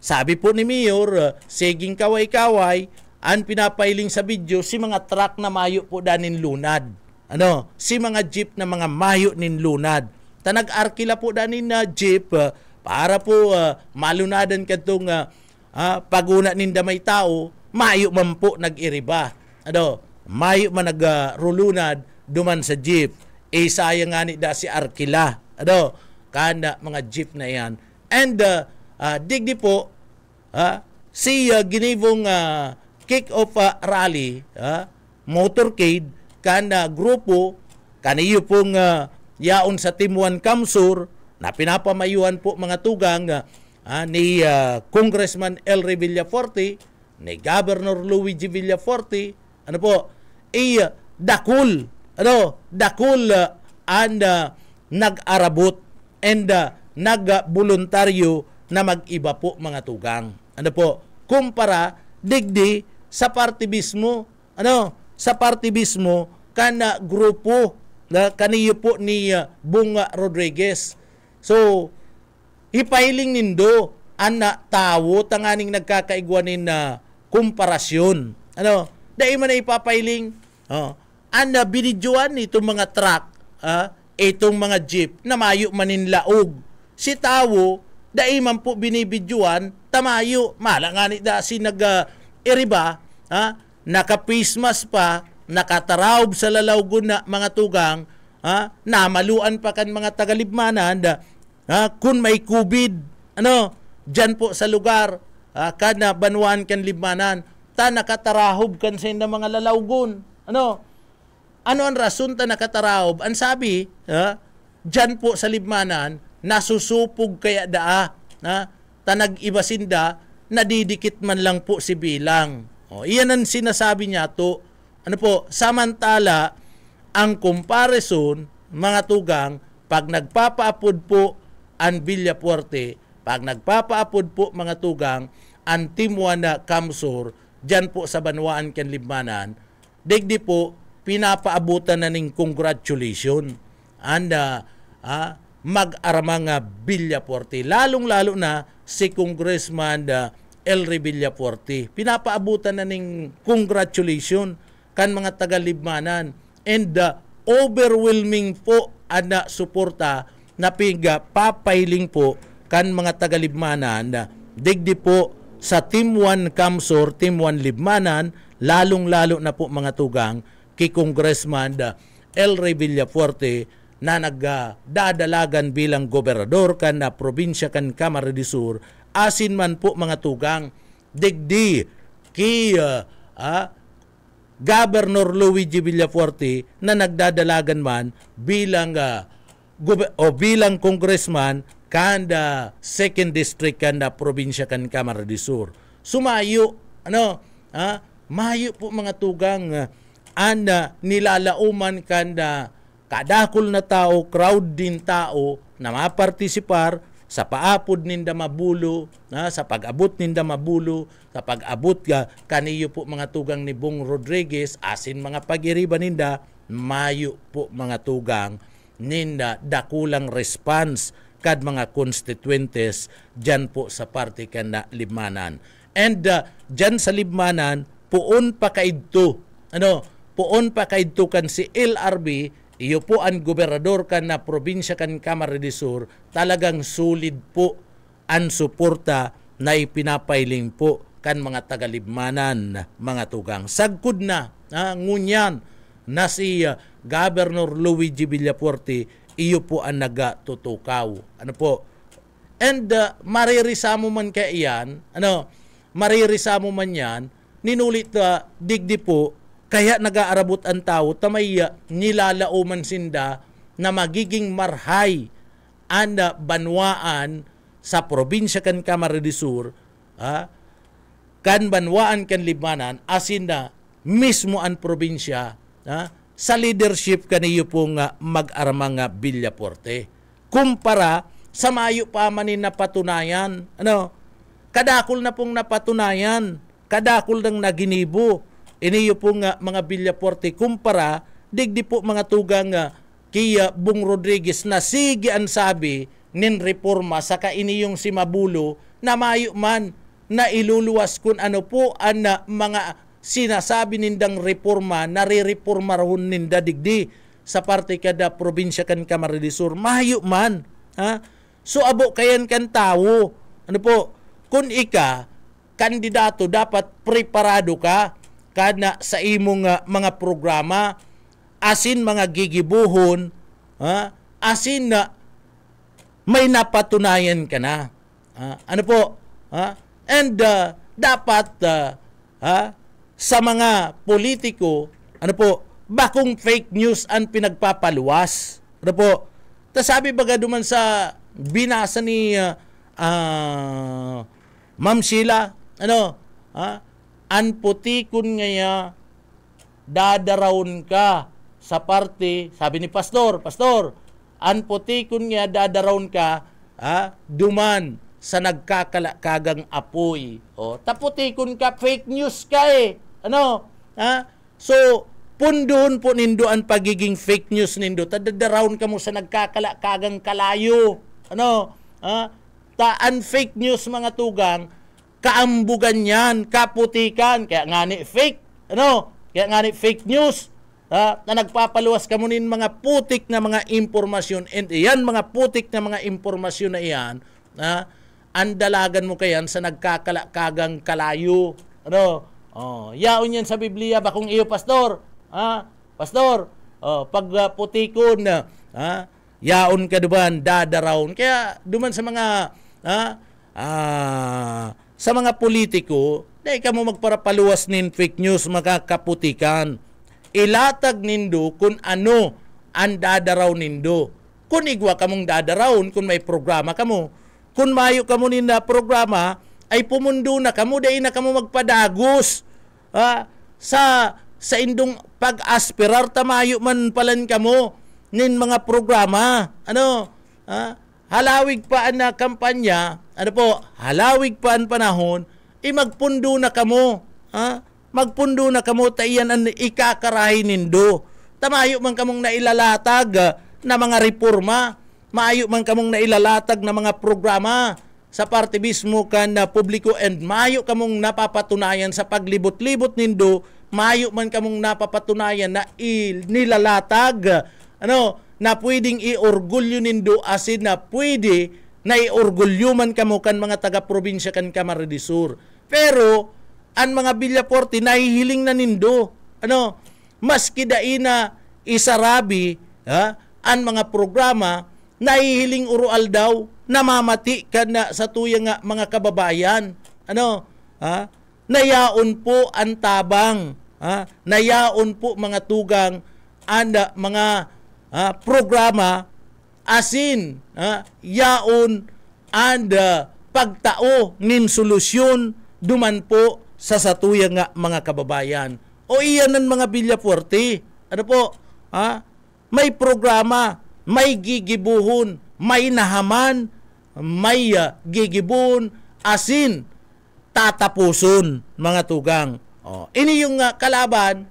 sabi po ni Mayor, siging kaway-kaway, ang pinapailing sa video, si mga truck na mayo po danin lunad. Si mga jeep na mga mayo nin lunad. Nag-arkila po danin na jeep para po malunadan katong paguna nin damay tao, mayo man po nag-iriba. Mayo man nagrulunad duman sa jeep. Sayang nga ni da si arkila. Kanda mga jeep na yan. And digdi po, si ginibong kick-off rally, motorcade, kana grupo, kaniyo pong yaon sa Timuan Kamsur, na pinapamayuan po mga tugang ni Congressman Elry Villaforte, ni Governor Luigi Villaforte, dakul, and nag-arabot and nag-voluntaryo na mag-iba po mga tugang. Kumpara digdi sa partibismo, sa partibismo kana grupo na kaniyo po ni Bunga Rodriguez. So, ipahiling nindo ana tawo tanganing nagkakaigwanin na komparasyon. Dahil man na ipapahiling, ana binidyoan itong mga truck, itong mga jeep na mayo manin laog. Si tawo, dahil man po binibidyoan, tamayo, malangani da si nag-iriba, nakapismas pa, nakataraob sa lalawgon na mga tugang, namaluan pa kan mga tagalibmanan, kung may COVID, dyan po sa lugar, kana Banwaan kan Libmanan, nakatarahob kan sa mga lalawgon. Ano ang rason ta nakataraob? Ang sabi, dyan po sa Libmanan, nasusupog kaya tanag-ibasinda, nadidikit man lang po si bilang. Iyan ang sinasabi niya to, Ano po, samantala, ang comparison, mga tugang, pag nagpapaapod po ang Villafuerte, pag nagpapaapod po mga tugang, ang Timuana Kamsur, dyan po sa Banwaan Kanlibmanan, digdi po, pinapaabutan na ning congratulation. And mag-aramang Villafuerte. Lalong-lalo na si Congressman Elry Villafuerte. Pinapaabutan na ning congratulation kan mga taga-Libmanan. And overwhelming po na suporta na papailing po kan mga taga-Libmanan. Digdi po sa Team 1 Kamsur, Team 1 Libmanan, lalong-lalo na po mga tugang kay Congressman Elry Villafuerte na nagdadalagan bilang gobernador kan na probinsya kan Camarines Sur, asin man po mga tugang digdi kay Governor Luigi Villafuerte na nagdadalagan man bilang bilang congressman kan second district kan probinsya kan Camarines Sur. Sumayo mayo po mga tugang nilalauman kan kadakol na tao, crowd din tao na mapartisipar sa paapod ninda mabulo, sa pag-abot ninda mabulo, sa pag-abot kaniyo po mga tugang ni Bong Rodriguez, asin mga pag-iriba ninda, mayo po mga tugang ninda dakulang response kad mga constituentes dyan po sa parte kan na Libmanan. And dyan sa Libmanan, puon pa kaidto, puon pa kaidto kan si LRB, iyo po ang gobernador kan na probinsya kan Camarines Sur, talagang solid po ang suporta na ipinapailing po kan mga taga-Libmanan, mga tugang. Sagkod na, ngunyan na si Governor Luigi Villafuerte, iyo po ang nagatutukaw. Ano po? And maririsamo man kaya iyan, maririsamo man yan, ninulit digdi po, kaya nag-aarabot ang tao, tamay nilalauman sinda na magiging marhay ang banwaan sa probinsya kan Camarines Sur, kan banwaan kan Libmanan, asin na mismo ang probinsya sa leadership kaniyo pong mag-aramang Villafuerte. Kumpara sa mayo pa manin na patunayan, kadakol na pong napatunayan, kadakol ng naginibo, iniyo po mga Villafuerte kumpara digdi po mga tugang kay Bong Rodriguez na sige ang sabi nin reforma saka iniyong si Mabulo na mayo man na iluluwas kun ano po ang mga sinasabi nindang reforma na re-reforma rahon ninda digdi sa parte kada probinsya kan Camarines Sur, mayo man. So abo kayan kan tao, kung ika kandidato dapat preparado ka kana sa imong mga programa, asin mga gigibuhon, asin na may napatunayan ka na. And dapat sa mga politiko, bakong fake news ang pinagpapaluwas. Sabi baga duman sa binasa ni Ma'am Sheila, anputikon ngaya dadarawon ka sa parte, sabi ni Pastor, anputikon ngaya dadarawon ka duman sa nagkakalakagang apoy. Taputikon ka, fake news ka So, pundoon po nindo ang pagiging fake news nindo. Tadadarawon ka mo sa nagkakalakagang kalayo. Taan fake news mga tugang, kaambugan yan, kaputikan, kaya nga ni fake, kaya nga ni fake news, na nagpapaluwas ka munin mga putik na mga impormasyon, and iyan mga putik na mga impormasyon na iyan, andalagan mo kayan sa nagkakalakagang kalayo, yaon yan sa Biblia, bakong iyo, Pastor, pag putikon, yaon ka duman, dadarawon, kaya duman sa mga, sa mga politiko, dahil ka mo magparapaluwas nin fake news, makakaputikan. Ilatag nindo kung ano ang dadaraw nindo. Kung igwa ka mong dadarawon, kung may programa ka mo. Kung mayo ka mo ninda programa, ay pumundo na ka mo, dahil na ka mo magpadagos. sa indong pag-aspirar tamayo man palan kamo nin mga programa. Halawig pa ang kampanya, halawig pa ang panahon, magpundo na kamo. Magpundo na kamo, taiyan ang ikakarahin nindo. Tamayo man kamong nailalatag na mga reforma, maayo man kamong nailalatag na mga programa sa partibismo kan na publiko, and maayo kamong napapatunayan sa paglibot-libot nindo, maayo man kamong napapatunayan na nilalatag na pwedeng iorgulyo nindo, asin na pwede na iorgulyo man kamo kan mga taga-probinsya kan Camarines Sur. Pero ang mga Villaforte nahihiling na nindo, maski dai na isarabi ang mga programa, nahihiling urual daw, namamati ka na sa tuyang mga kababayan. Nayaon po ang tabang, nayaon po mga tugang ang mga programa, asin yaon ang pagtao nin solusyon duman po sa satuyang mga kababayan. O iyan ang mga Villaforte. May programa, may gigibuhon, may nahaman, may gigibuhon, asin tatapuson mga tugang. Ini yung kalaban,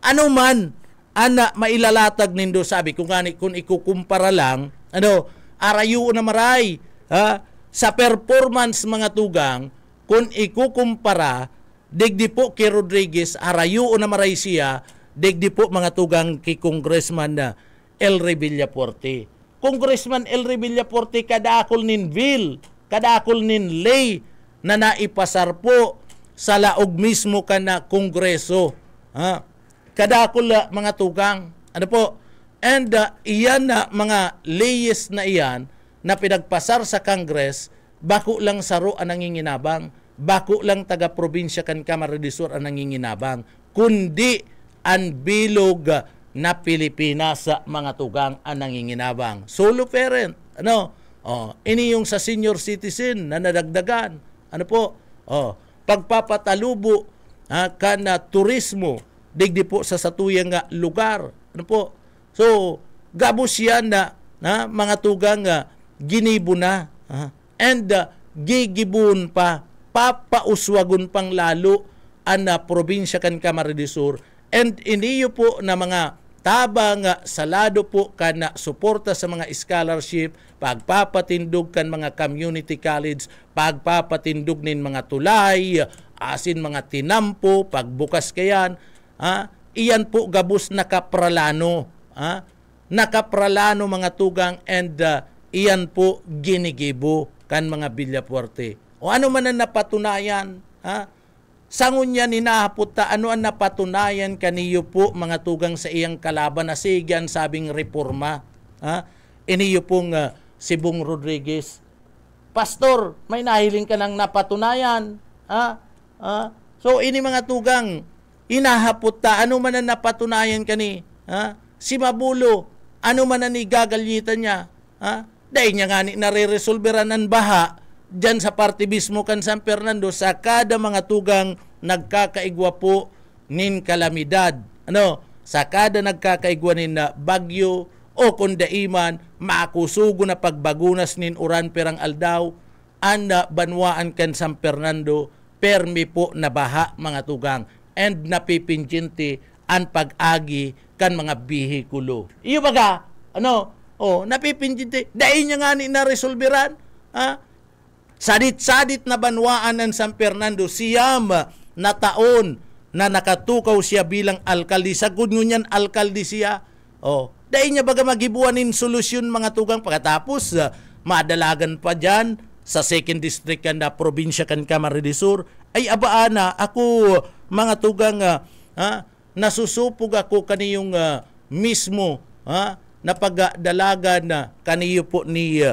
ano man ana mailalatag nindo, sabi kung ikukumpara lang, arayo na maray sa performance mga tugang, kung ikukumpara digdi po kay Rodriguez, arayo na maray siya digdi po mga tugang kay Congressman El Rey Villaforte. Congressman El Rey Villaforte kadakol nin bill, kadakol nin lay na naipasar po sa laog mismo ka na Kongreso. Kadakol mga tugang. And iyan na mga layes na iyan na pinagpasar sa Congress, bako lang saro ang nanginginabang, bako lang taga-probinsya kan Camarines Sur ang nanginginabang, kundi ang bilog na Pilipinas sa mga tugang ang nanginginabang. Solo parent, ini yung sa senior citizen na nadagdagan. Pagpapatalubo kan turismo digdi po sa satuyang lugar. So gabos yan na mga tugang ginibo na and gigibun pa, papauswagon pang lalo ang probinsya kan Camarines Sur, and iniyo po na mga tabang salado po kan suporta sa mga scholarship, pagpapatindog kan mga community college, pagpapatindog nin mga tulay, asin mga tinampo, pagbukas kayan, iyan po gabos nakapralano, nakapralano mga tugang, and iyan po ginigibo kan mga Villaforte. O ano man ang napatunayan, sangun yan hinahapot ta, ano ang napatunayan kaniyo po mga tugang sa iyang kalaban na sigan sabing reforma, iniyo pong si Bong Rodriguez. Pastor, may nahiling ka ng napatunayan, so ini mga tugang hinahapot ta, ano man ang napatunayan kani, si Mabulo, ano man ang igagalitan niya, dahil niya nga nare-resolveran ang baha dyan sa partibismo kan San Fernando sa kada mga tugang nagkakaigwa po nin kalamidad. Sa kada nagkakaigwa nin bagyo o kundaiman, maakusugo na pagbagunas nin uran perang aldaw, anda banwaan kan San Fernando, permi po na baha mga tugang, and napipinjinti ang pag-agi kan mga bihikulo. Iyo baga, napipinjinti, dahil niya nga na-resolveran, sadit-sadit na banwaan ng San Fernando, siyam na taon na nakatukaw siya bilang alkalde. Sagod ngunyan alkalde siya. Dahil niya baga magibuanin solusyon mga tugang, pagkatapos madalagan pa dyan sa 2nd District kan na probinsya kan Camarines Sur, ay abaana ako mga tugang, nasusupog ako kaniyong mismo na pagdalagan na kaniyo po ni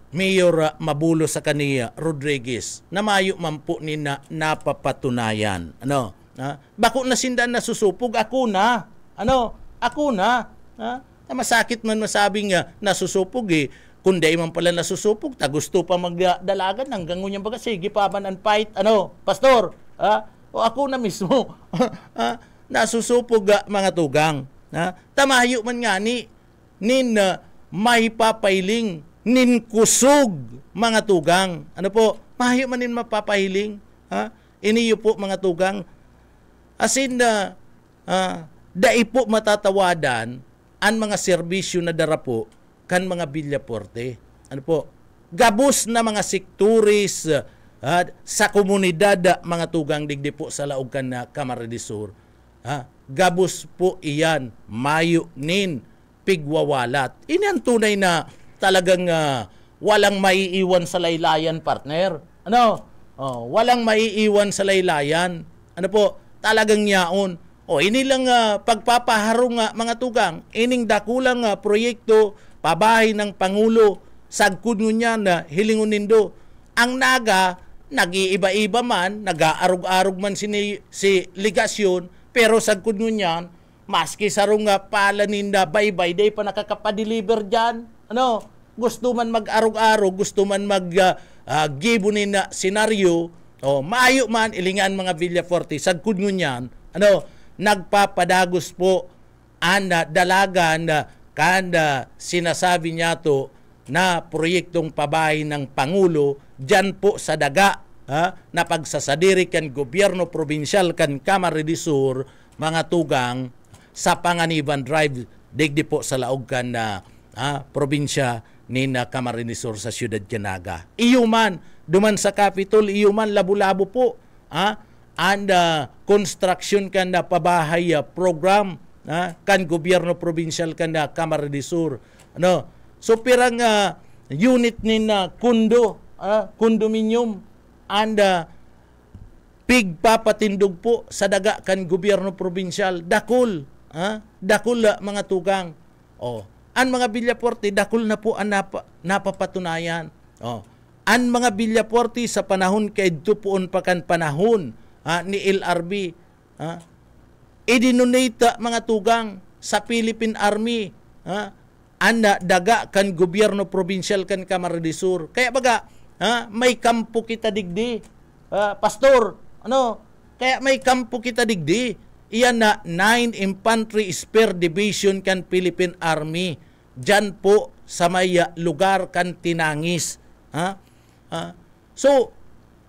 Mayor Mabulo sa kaniya Rodriguez, na mayo man po ni napapatunayan. Bako na sindan nasusupog, ako na. Masakit man masabing nasusupog kundi man pala nasusupog, ta gusto pa magdalagan hanggang ngunyang baga, sige pa man ang fight. Pastor, O ako na mismo, nasusupog mga tugang. Tamayo man nga nin may papailing, nin kusog mga tugang. Ano po, mahayo man nin mapapahiling. Iniyo po mga tugang. As in, dai po matatawadan ang mga serbisyo na dara po kan mga Villaforte. Ano po, gabos na mga sektoris sa komunidad mga tugang digdi po sa laog kan na Camarines Sur. Gabos po iyan, mayo nin pigwawalat. Ini ang tunay na talagang walang maiiwan sa laylayan, partner. Ano? Walang maiiwan sa laylayan. Ano po? Talagang yaon. Ini lang pagpapaharong mga tugang. Ining dakulang proyekto, pabahay ng Pangulo, sagkod niya na hilingon nindo. Ang naga, nag-iiba-iba man, nag-aarog-arog man si ligasyon, pero sagkod niyan, maski sarong pala ninda, bye-bye, day pa nakakapadeliver dyan. Ano? Gusto man mag-arog-arog, gusto man mag-gibo na senaryo, maayo man, ilingan mga Villaforte, sagkod niyan, ano? Nagpapadagos po ang dalagan kanda sinasabi niya to na proyektong pabahay ng Pangulo dyan po sa daga na pagsasadiri kan gobyerno probinsyal kan Camarines Sur mga tugang sa Panganiban Drive digdi po sa laog kan na probinsya ni Camarines Sur sa siyudad Canaga. Iyo man duman sa Capitol, iyo man labo-labo po and construction kan na pabahay program kan gobyerno probinsyal kan na Camarines Sur. Ano? So pirang unit ni na condominium and pigpapatindog po sa daga kan gobyerno probinsyal. Dakul, dakul mga tugang. Ang mga Villaforte dakul na po ang napapatunayan. Ang mga Villaforte sa panahon kay dupoon pa kan panahon ni LRB, idinonate mga tugang sa Philippine Army, anda daga kan gobyerno probinsyal kan Camarines Sur. Kaya baga, may kampo kita digdi. Pastor, ano? Kaya may kampo kita digdi. Iyan na 9 Infantry Spear Division kan Philippine Army. Diyan po sa may lugar kan Tinangis. So,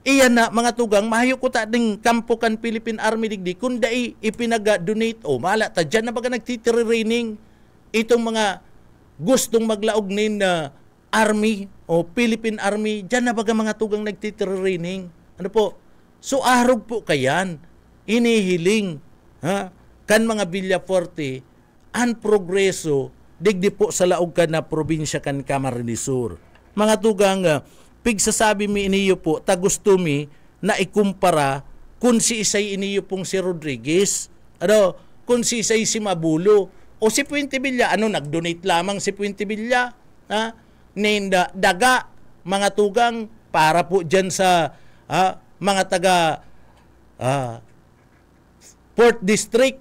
iyan na mga tugang, mahayo ko ta ding kampo kan Philippine Army digdi. Kung dai ipinag-donate, mala ta, dyan na baga nagtitirining itong mga gustong maglaog nin Army o Philippine Army, dyan na baga mga tugang nagtitirining. Ano po? So arog po kayan, inihiling kan mga Villaforte ang progreso digdi po sa laog kan na probinsya kan Camarines Sur. Mga tugang, pigsasabi mi iniyo po, tagusto mi na ikumpara kung si isay iniyo pong si Rodriguez, ano, kung si isay si Mabulo, o si Puente Villa, nag-donate lamang si Puente Villa, ninda daga, mga tugang, para po dyan sa mga taga Port District,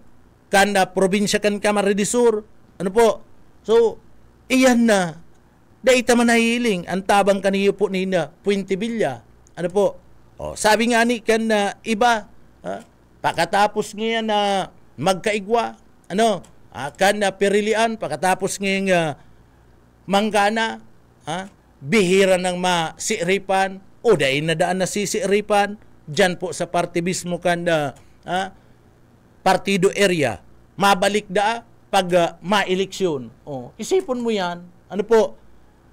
kanda probinsya kan Camarines Sur, ano po, so, iyan na, daita man nahiling, ang tabang kaniyo po nina Puente Villa, ano po, sabi nga ni kan iba, pakatapos ngayon na magkaigwa, ano, kan perilian, pakatapos ngayon manggana, bihira ng masiripan, o dahil nadaan na sisiripan, dyan po sa party mismo kan partido area, mabalik da pag maeleksyon. Isipon mo yan, ano po,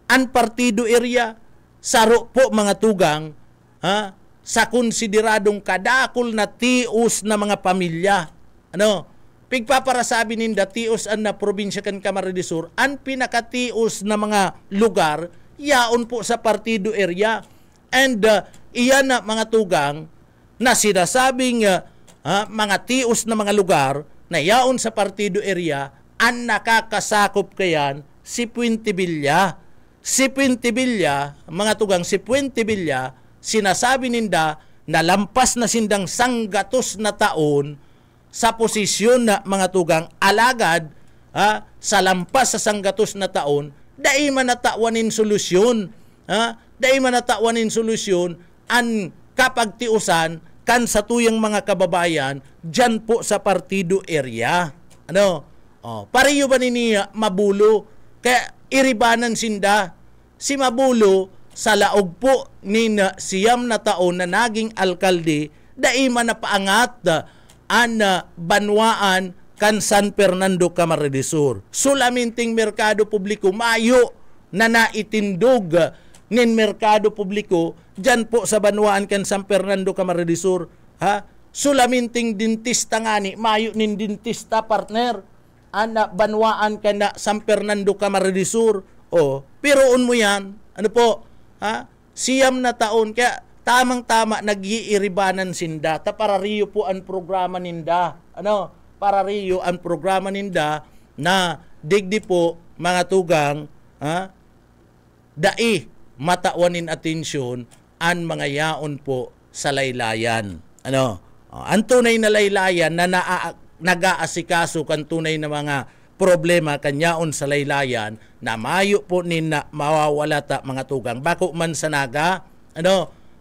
ang partido area, saro po mga tugang, sa konsideradong kadakol na tios na mga pamilya. Ano, pigpaparasabi ninda tios an na probinsya kan Camarines Sur, ang pinakatios na mga lugar, yaon po sa partido area. And iyan na mga tugang na sinasabing mga tios na mga lugar na yaon sa partido area, ang nakakasakop kayan si Puente Villa. Si Puente Villa, mga tugang, si Puente Villa, sinasabi ninda na lampas na sindang sanggatos na taon sa posisyon na mga tugang alagad sa lampas sa sanggatos na taon, dai manatawanin solusyon. Dai manatawanin solusyon ang kapagtiusan kan sa tuyang mga kababayan dyan po sa partido area. Ano? Pareho ba niya Mabulo? Kaya iribanan sinda. Si Mabulo sa laog po ni siyam na taon na naging alkalde, daima na paangat an banwaan kan San Fernando Camarines Sur. Sulaminting merkado publiko mayo na naitindog nin merkado publiko dyan po sa banwaan kan San Fernando Camarines Sur. Sulaminting dentista ngani mayo nin dentista partner ana banwaan kan na San Fernando Camarines Sur. Piroon mo yan. Ano po? Siyam na taon kaya tamang-tama nag-iiribanan sinda ta para riyo po ang programa ninda. Ano? Para riyo ang programa ninda na digdi po mga tugang dai matawanin atensyon ang mga yaon po sa laylayan. Ano? Ang tunay na laylayan na nag-aasikaso kan tunay na mga problema kanyaon sa laylayan na mayo po nina mawawala ta mga tugang bako man sa naga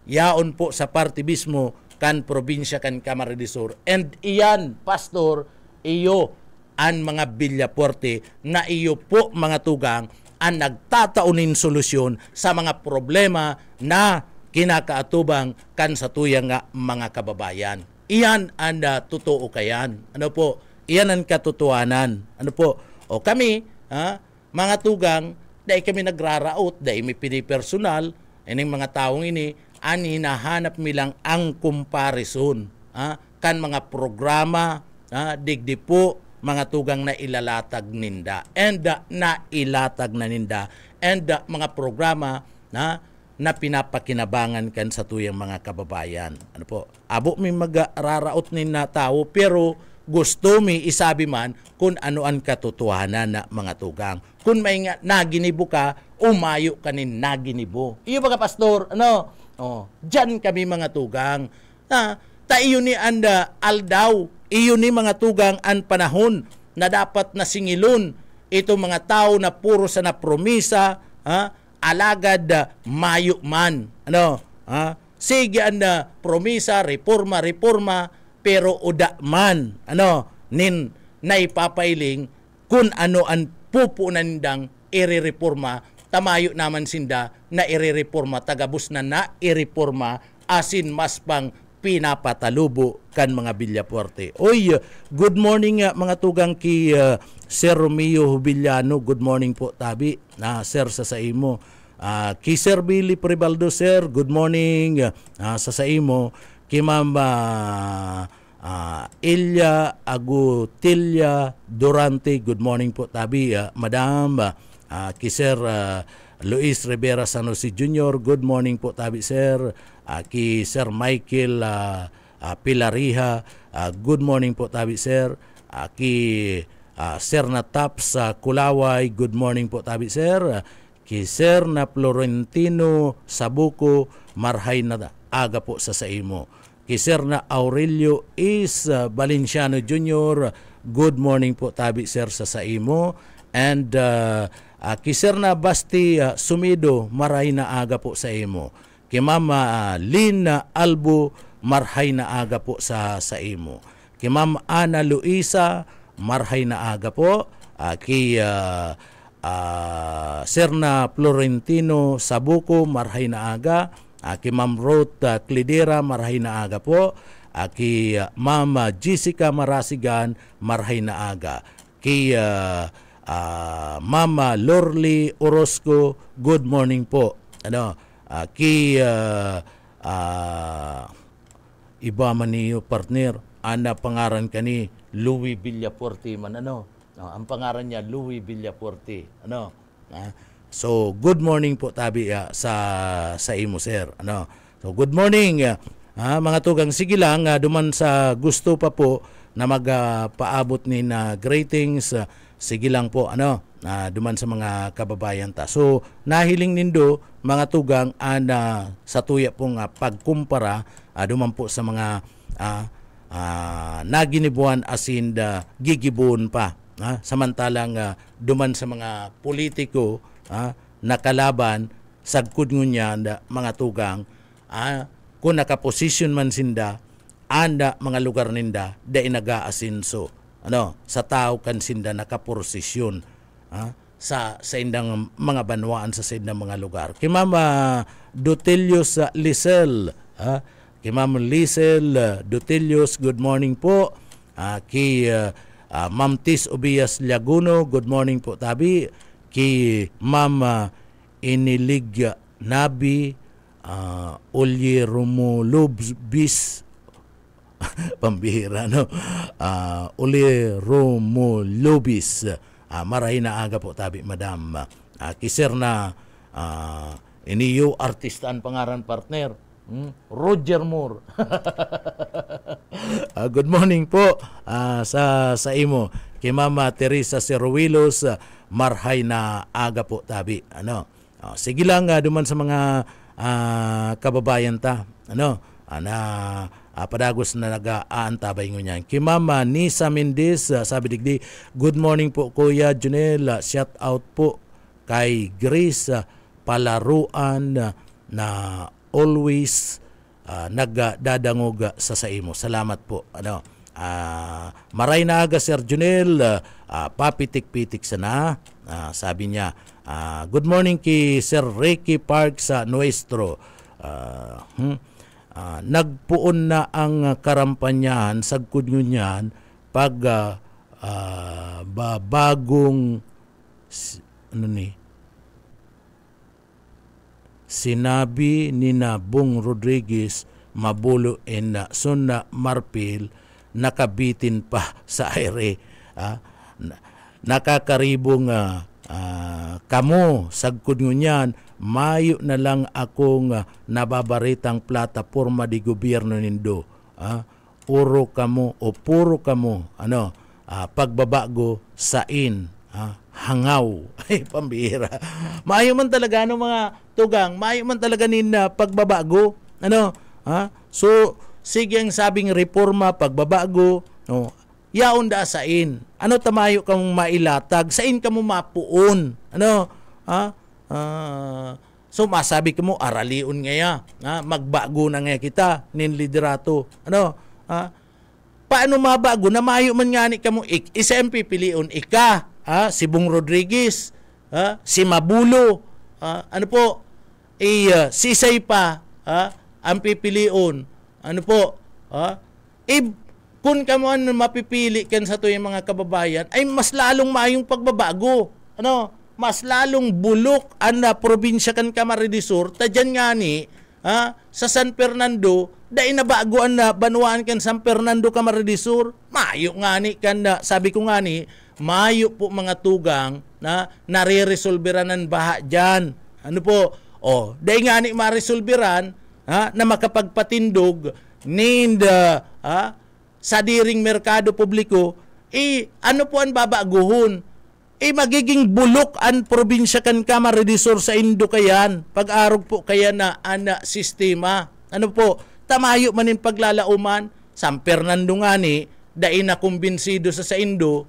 yaon po sa partibismo kan probinsya kan Camarines Sur. And iyan pastor iyo ang mga Villafuerte na iyo po mga tugang ang nagtataunin solusyon sa mga problema na kinakaatubang kan sa tuyang mga kababayan. Iyan ang totoo kayan. Ano po? Iyan ang katotohanan. Ano po? Kami, mga tugang, dahil kami nagraraot, dahil may pinipersonal, ining mga taong ini, ang hinahanap milang ang comparison. Kan mga programa, digdi po, mga tugang na ilalatag ninda. And na ilatag na ninda. And mga programa na pinapakinabangan kan sa tuyang mga kababayan. Ano po? Abo may magraraot nin na tao, pero gusto mi isabi man kung ano ang katotohanan na mga tugang. Kung may nga naginibo ka, umayo ka nin naginibo. Iyo ba ka pastor? Ano? Diyan kami mga tugang. Ta iyo ni anda aldaw, iyo ni mga tugang an panahon na dapat na singilon ito mga tao na puro sa napromisa, alagad mayo man. Ano? Sige anda promisa, reforma, pero uda man nin naipapailing kung ano ang pupunan nindang irireforma, tamayo naman sinda na irireforma, tagabus na irireforma asin mas pang pinapatalubo kan mga Villafuerte. Good morning mga tugang ki Sir Romeo Hubiliano. Good morning po tabi na sir sa imo. Ki Sir Billy Pribaldo sir, good morning sa imo. Ki Ma'am Ilya Agutilya Durante, good morning po tabi. Madam ki Sir Luis Rivera San Jose Jr., good morning po tabi sir. Ki Sir Michael Pilariha, good morning po tabi sir. Ki Sir Natap sa Kulaway, good morning po tabi sir. Ki Sir na Florentino Sabuco, marhay na aga po sa imo. Ki Sir na Aurelio is Valenciano Jr., good morning po tabi sir sa imo. And ki Sir na Basti Sumido, marhay na aga po sa imo. Ki Mama Lynn Albo, marhay na aga po sa imo. Ki Ma'am Ana Luisa, marhay na aga po. Ki Sir na Florentino Sabuco, marhay na aga. Ki Ma'am Ruth Clidera, marhay na aga po. Ki Ma'am Jessica Marasigan, marhay na aga. Ki Mama Lorly Orozco, good morning po. Ki iba man niyo partner, ana pangaran kani Louis Villafuerte man ang pangaran niya Louis Villafuerte. So good morning po tabi sa imo sir. So good morning mga tugang, sige lang duman sa gusto pa po na magpaabot ni na greetings, sige lang po duman sa mga kababayan ta. So nahiling nindo mga tugang sa tuya pong pagkumpara duman po sa mga naginibuan asin gigibuon pa. Samantalang duman sa mga politiko nakalaban sagkod ngunya mga tugang kung nakaposisyon man sinda anda mga lugar ninda da inaga-asinso sa tao kan sinda nakaporsisyon sa indang mga banwaan sa indang mga lugar. Kay Mama Dutilius Lisel, kay Mama Lisel Dutilius, good morning po. Kay Ma'am Tis Ubias Laguno, good morning po tabi. Kay Mama Inilig Nabi Ulye Romulubis pambihira Ulye Romulubis, marahin na aga po tabi madam. Kisir na iniyo artistan pangaran partner Roger Moore. Good morning po sa imo. Kay Mama Teresa Seruilos, marhay na aga po tabi. Sige lang duman sa mga kababayan ta padagos na nag-aantabay nyo niyan. Kay Mama Nisa Mendez, sabi digdi, good morning po Kuya Junel, shout out po kay Grace Palaruan na always nagdadangog sa imo. Salamat po. Maray na aga Sir Junel, papitik-pitik sana. Sabi niya, good morning kay Sir Ricky Park sa Nuestro. Nagpuon na ang karampanyahan sagkod nyo niyan pag bagong sinabi ni na Bong Rodriguez mabulo na Suna Marpil nakabitin pa sa aire. Nakakaribong kamo sagkod nyo niyan, mayo na lang akong nababaritang plataforma di gobyerno nindo. Puro kamo pagbabago sain hangaw. Ay pambihira. Mayo man talaga mga tugang, mayo man talaga pagbabago. So sige ang sabing reforma pagbabago, yaon da sain. Tamayo kang mailatag, sain ka mo mapuon. So masabi ka mo araliun ngaya, magbago na nga kita nin liderato. Paano mabago na mayo man ngani ka mo isa ang pipiliun ika, si Bong Rodriguez, si Mabulo, sisay pa ang pipiliun. Kung ka mo mapipili kan sa tuyong mga kababayan, ay mas lalong mayong pagbabago. Mas lalong bulok ang probinsya kan Camarines Sur, tadyan nga ni, sa San Fernando, dahil nabagoan na banwaan kan San Fernando Camarines Sur, mayo nga ni, sabi ko nga ni, mayo po mga tugang na nare-resolveran ng baha dyan. Dahil nga ni maresolveran, na makapagpatindog, sa diring merkado publiko, ano po ang babaguhon? Magiging bulok ang probinsya kan Camarines Sur sa Indo kayan, pag-arog po kaya na sistema. Tamayo manin paglalauman, San Fernando nga ni, dahil na kumbinsido sa Indo,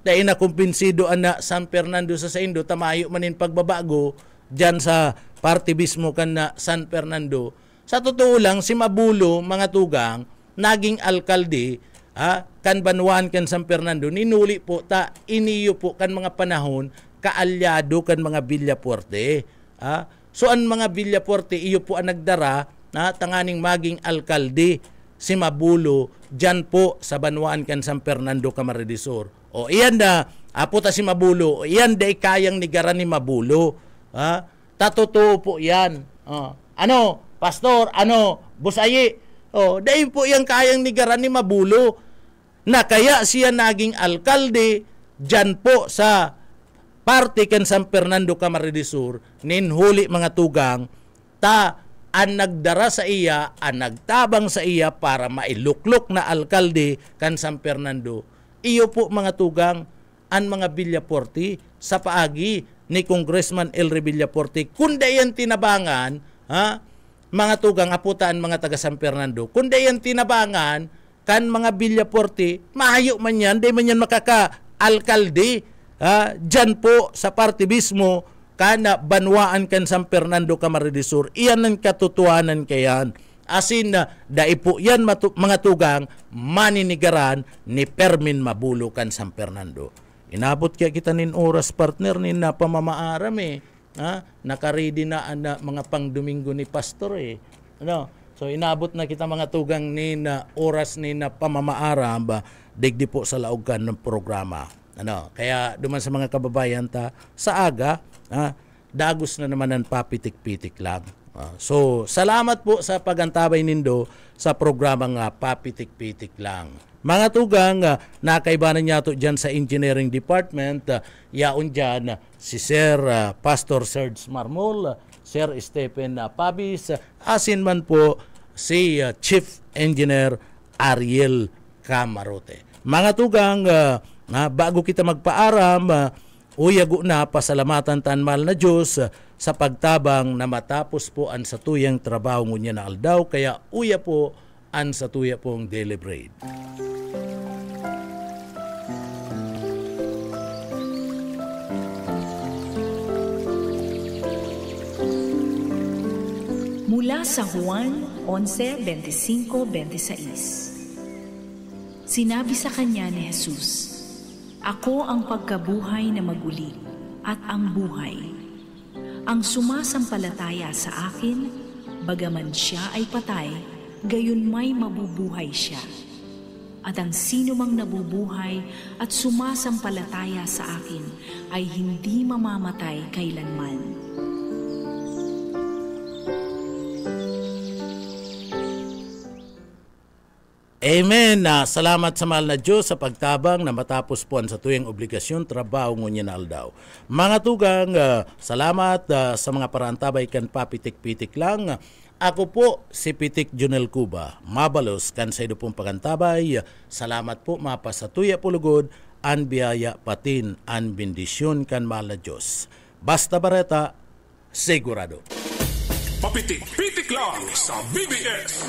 dahil na kumbinsido San Fernando sa Indo, tamayo manin pagbabago, dyan sa partibismo kan San Fernando. Sa totoo lang, si Mabulo, mga tugang, naging alkalde, kan Banwan kan San Fernando, ninuli po iniyo po kan mga panahon kaalyado kan mga Villapuerte. So ang mga Villapuerte iyo po ang nagdara tanganing maging alkalde si Mabulo dyan po sa Banwan kan San Fernando Camarines Sur. Iyan na apo si Mabulo, iyan day kayang nigaran ni Mabulo. Tatotoo po yan. Pastor, Busayi, dahil po yung kayang nigaran ni Mabulo na kaya siya naging alkalde dyan po sa parte kan San Fernando Camarines Sur, ninhuli mga tugang, ang nagdara sa iya, ang nagtabang sa iya para mailuklok na alkalde kan San Fernando. Iyo po mga tugang, ang mga Villapuerte sa paagi ni Congressman Elry Villapuerte, kunda yan tinabangan, mga tugang aputaan mga taga San Fernando, kunda yan tinabangan kan mga Villapuerte, mahayo man yan, di man yan makaka-alkalde dyan po sa partibismo kana banwaan kan San Fernando Camarines Sur. Iyan ang katotohanan kayan. Asin na daipo yan mga tugang maninigaran ni Permin Mabulukan San Fernando. Inabot kaya kita nin oras partner nin na pamamaaram Nakaredy na mga pangdomingo ni pastor So inabot na kita mga tugang nin oras nin na pamamaaram digdi po sa laogan ng programa. Kaya duman sa mga kababayan ta sa aga, dagos na naman ang papitik-pitik lang. So, salamat po sa pagantabay nindo sa programang papitik-pitik lang. Mga tugang, nakaibanan niya to dyan sa Engineering Department, yaon dyan si Sir Pastor Serge Marmol, Sir Stephen Pabis, asin man po si Chief Engineer Ariel Camarote. Mga tugang, bago kita magpaaram, uyago na pasalamatan tan mahal na Diyos sa pagtabang na matapos po ang satuyang trabaho ngunya na aldaw, kaya uya po ang satuya pong daily bread. Mula sa Juan 11:25-26. Sinabi sa kanya ni Jesus, "Ako ang pagkabuhay na maguli at ang buhay. Ang sumasampalataya sa akin, bagaman siya ay patay, gayon may mabubuhay siya. At ang sino mang nabubuhay at sumasampalataya sa akin ay hindi mamamatay kailanman." Amen. Salamat sa mahal na Diyos sa pagtabang na matapos po sa tuyang obligasyon, trabaho ngunya na aldaw. Mga tugang, salamat sa mga parantabay kan papitik-pitik lang. Ako po si Pitik Junel Cuba. Mabalos kan sa ido pong pagantabay. Salamat po mapasatuya pulugod, an biyaya patin, an bendisyon kan mahal na Diyos. Basta Bareta, sigurado. Papitik-pitik lang sa BBS.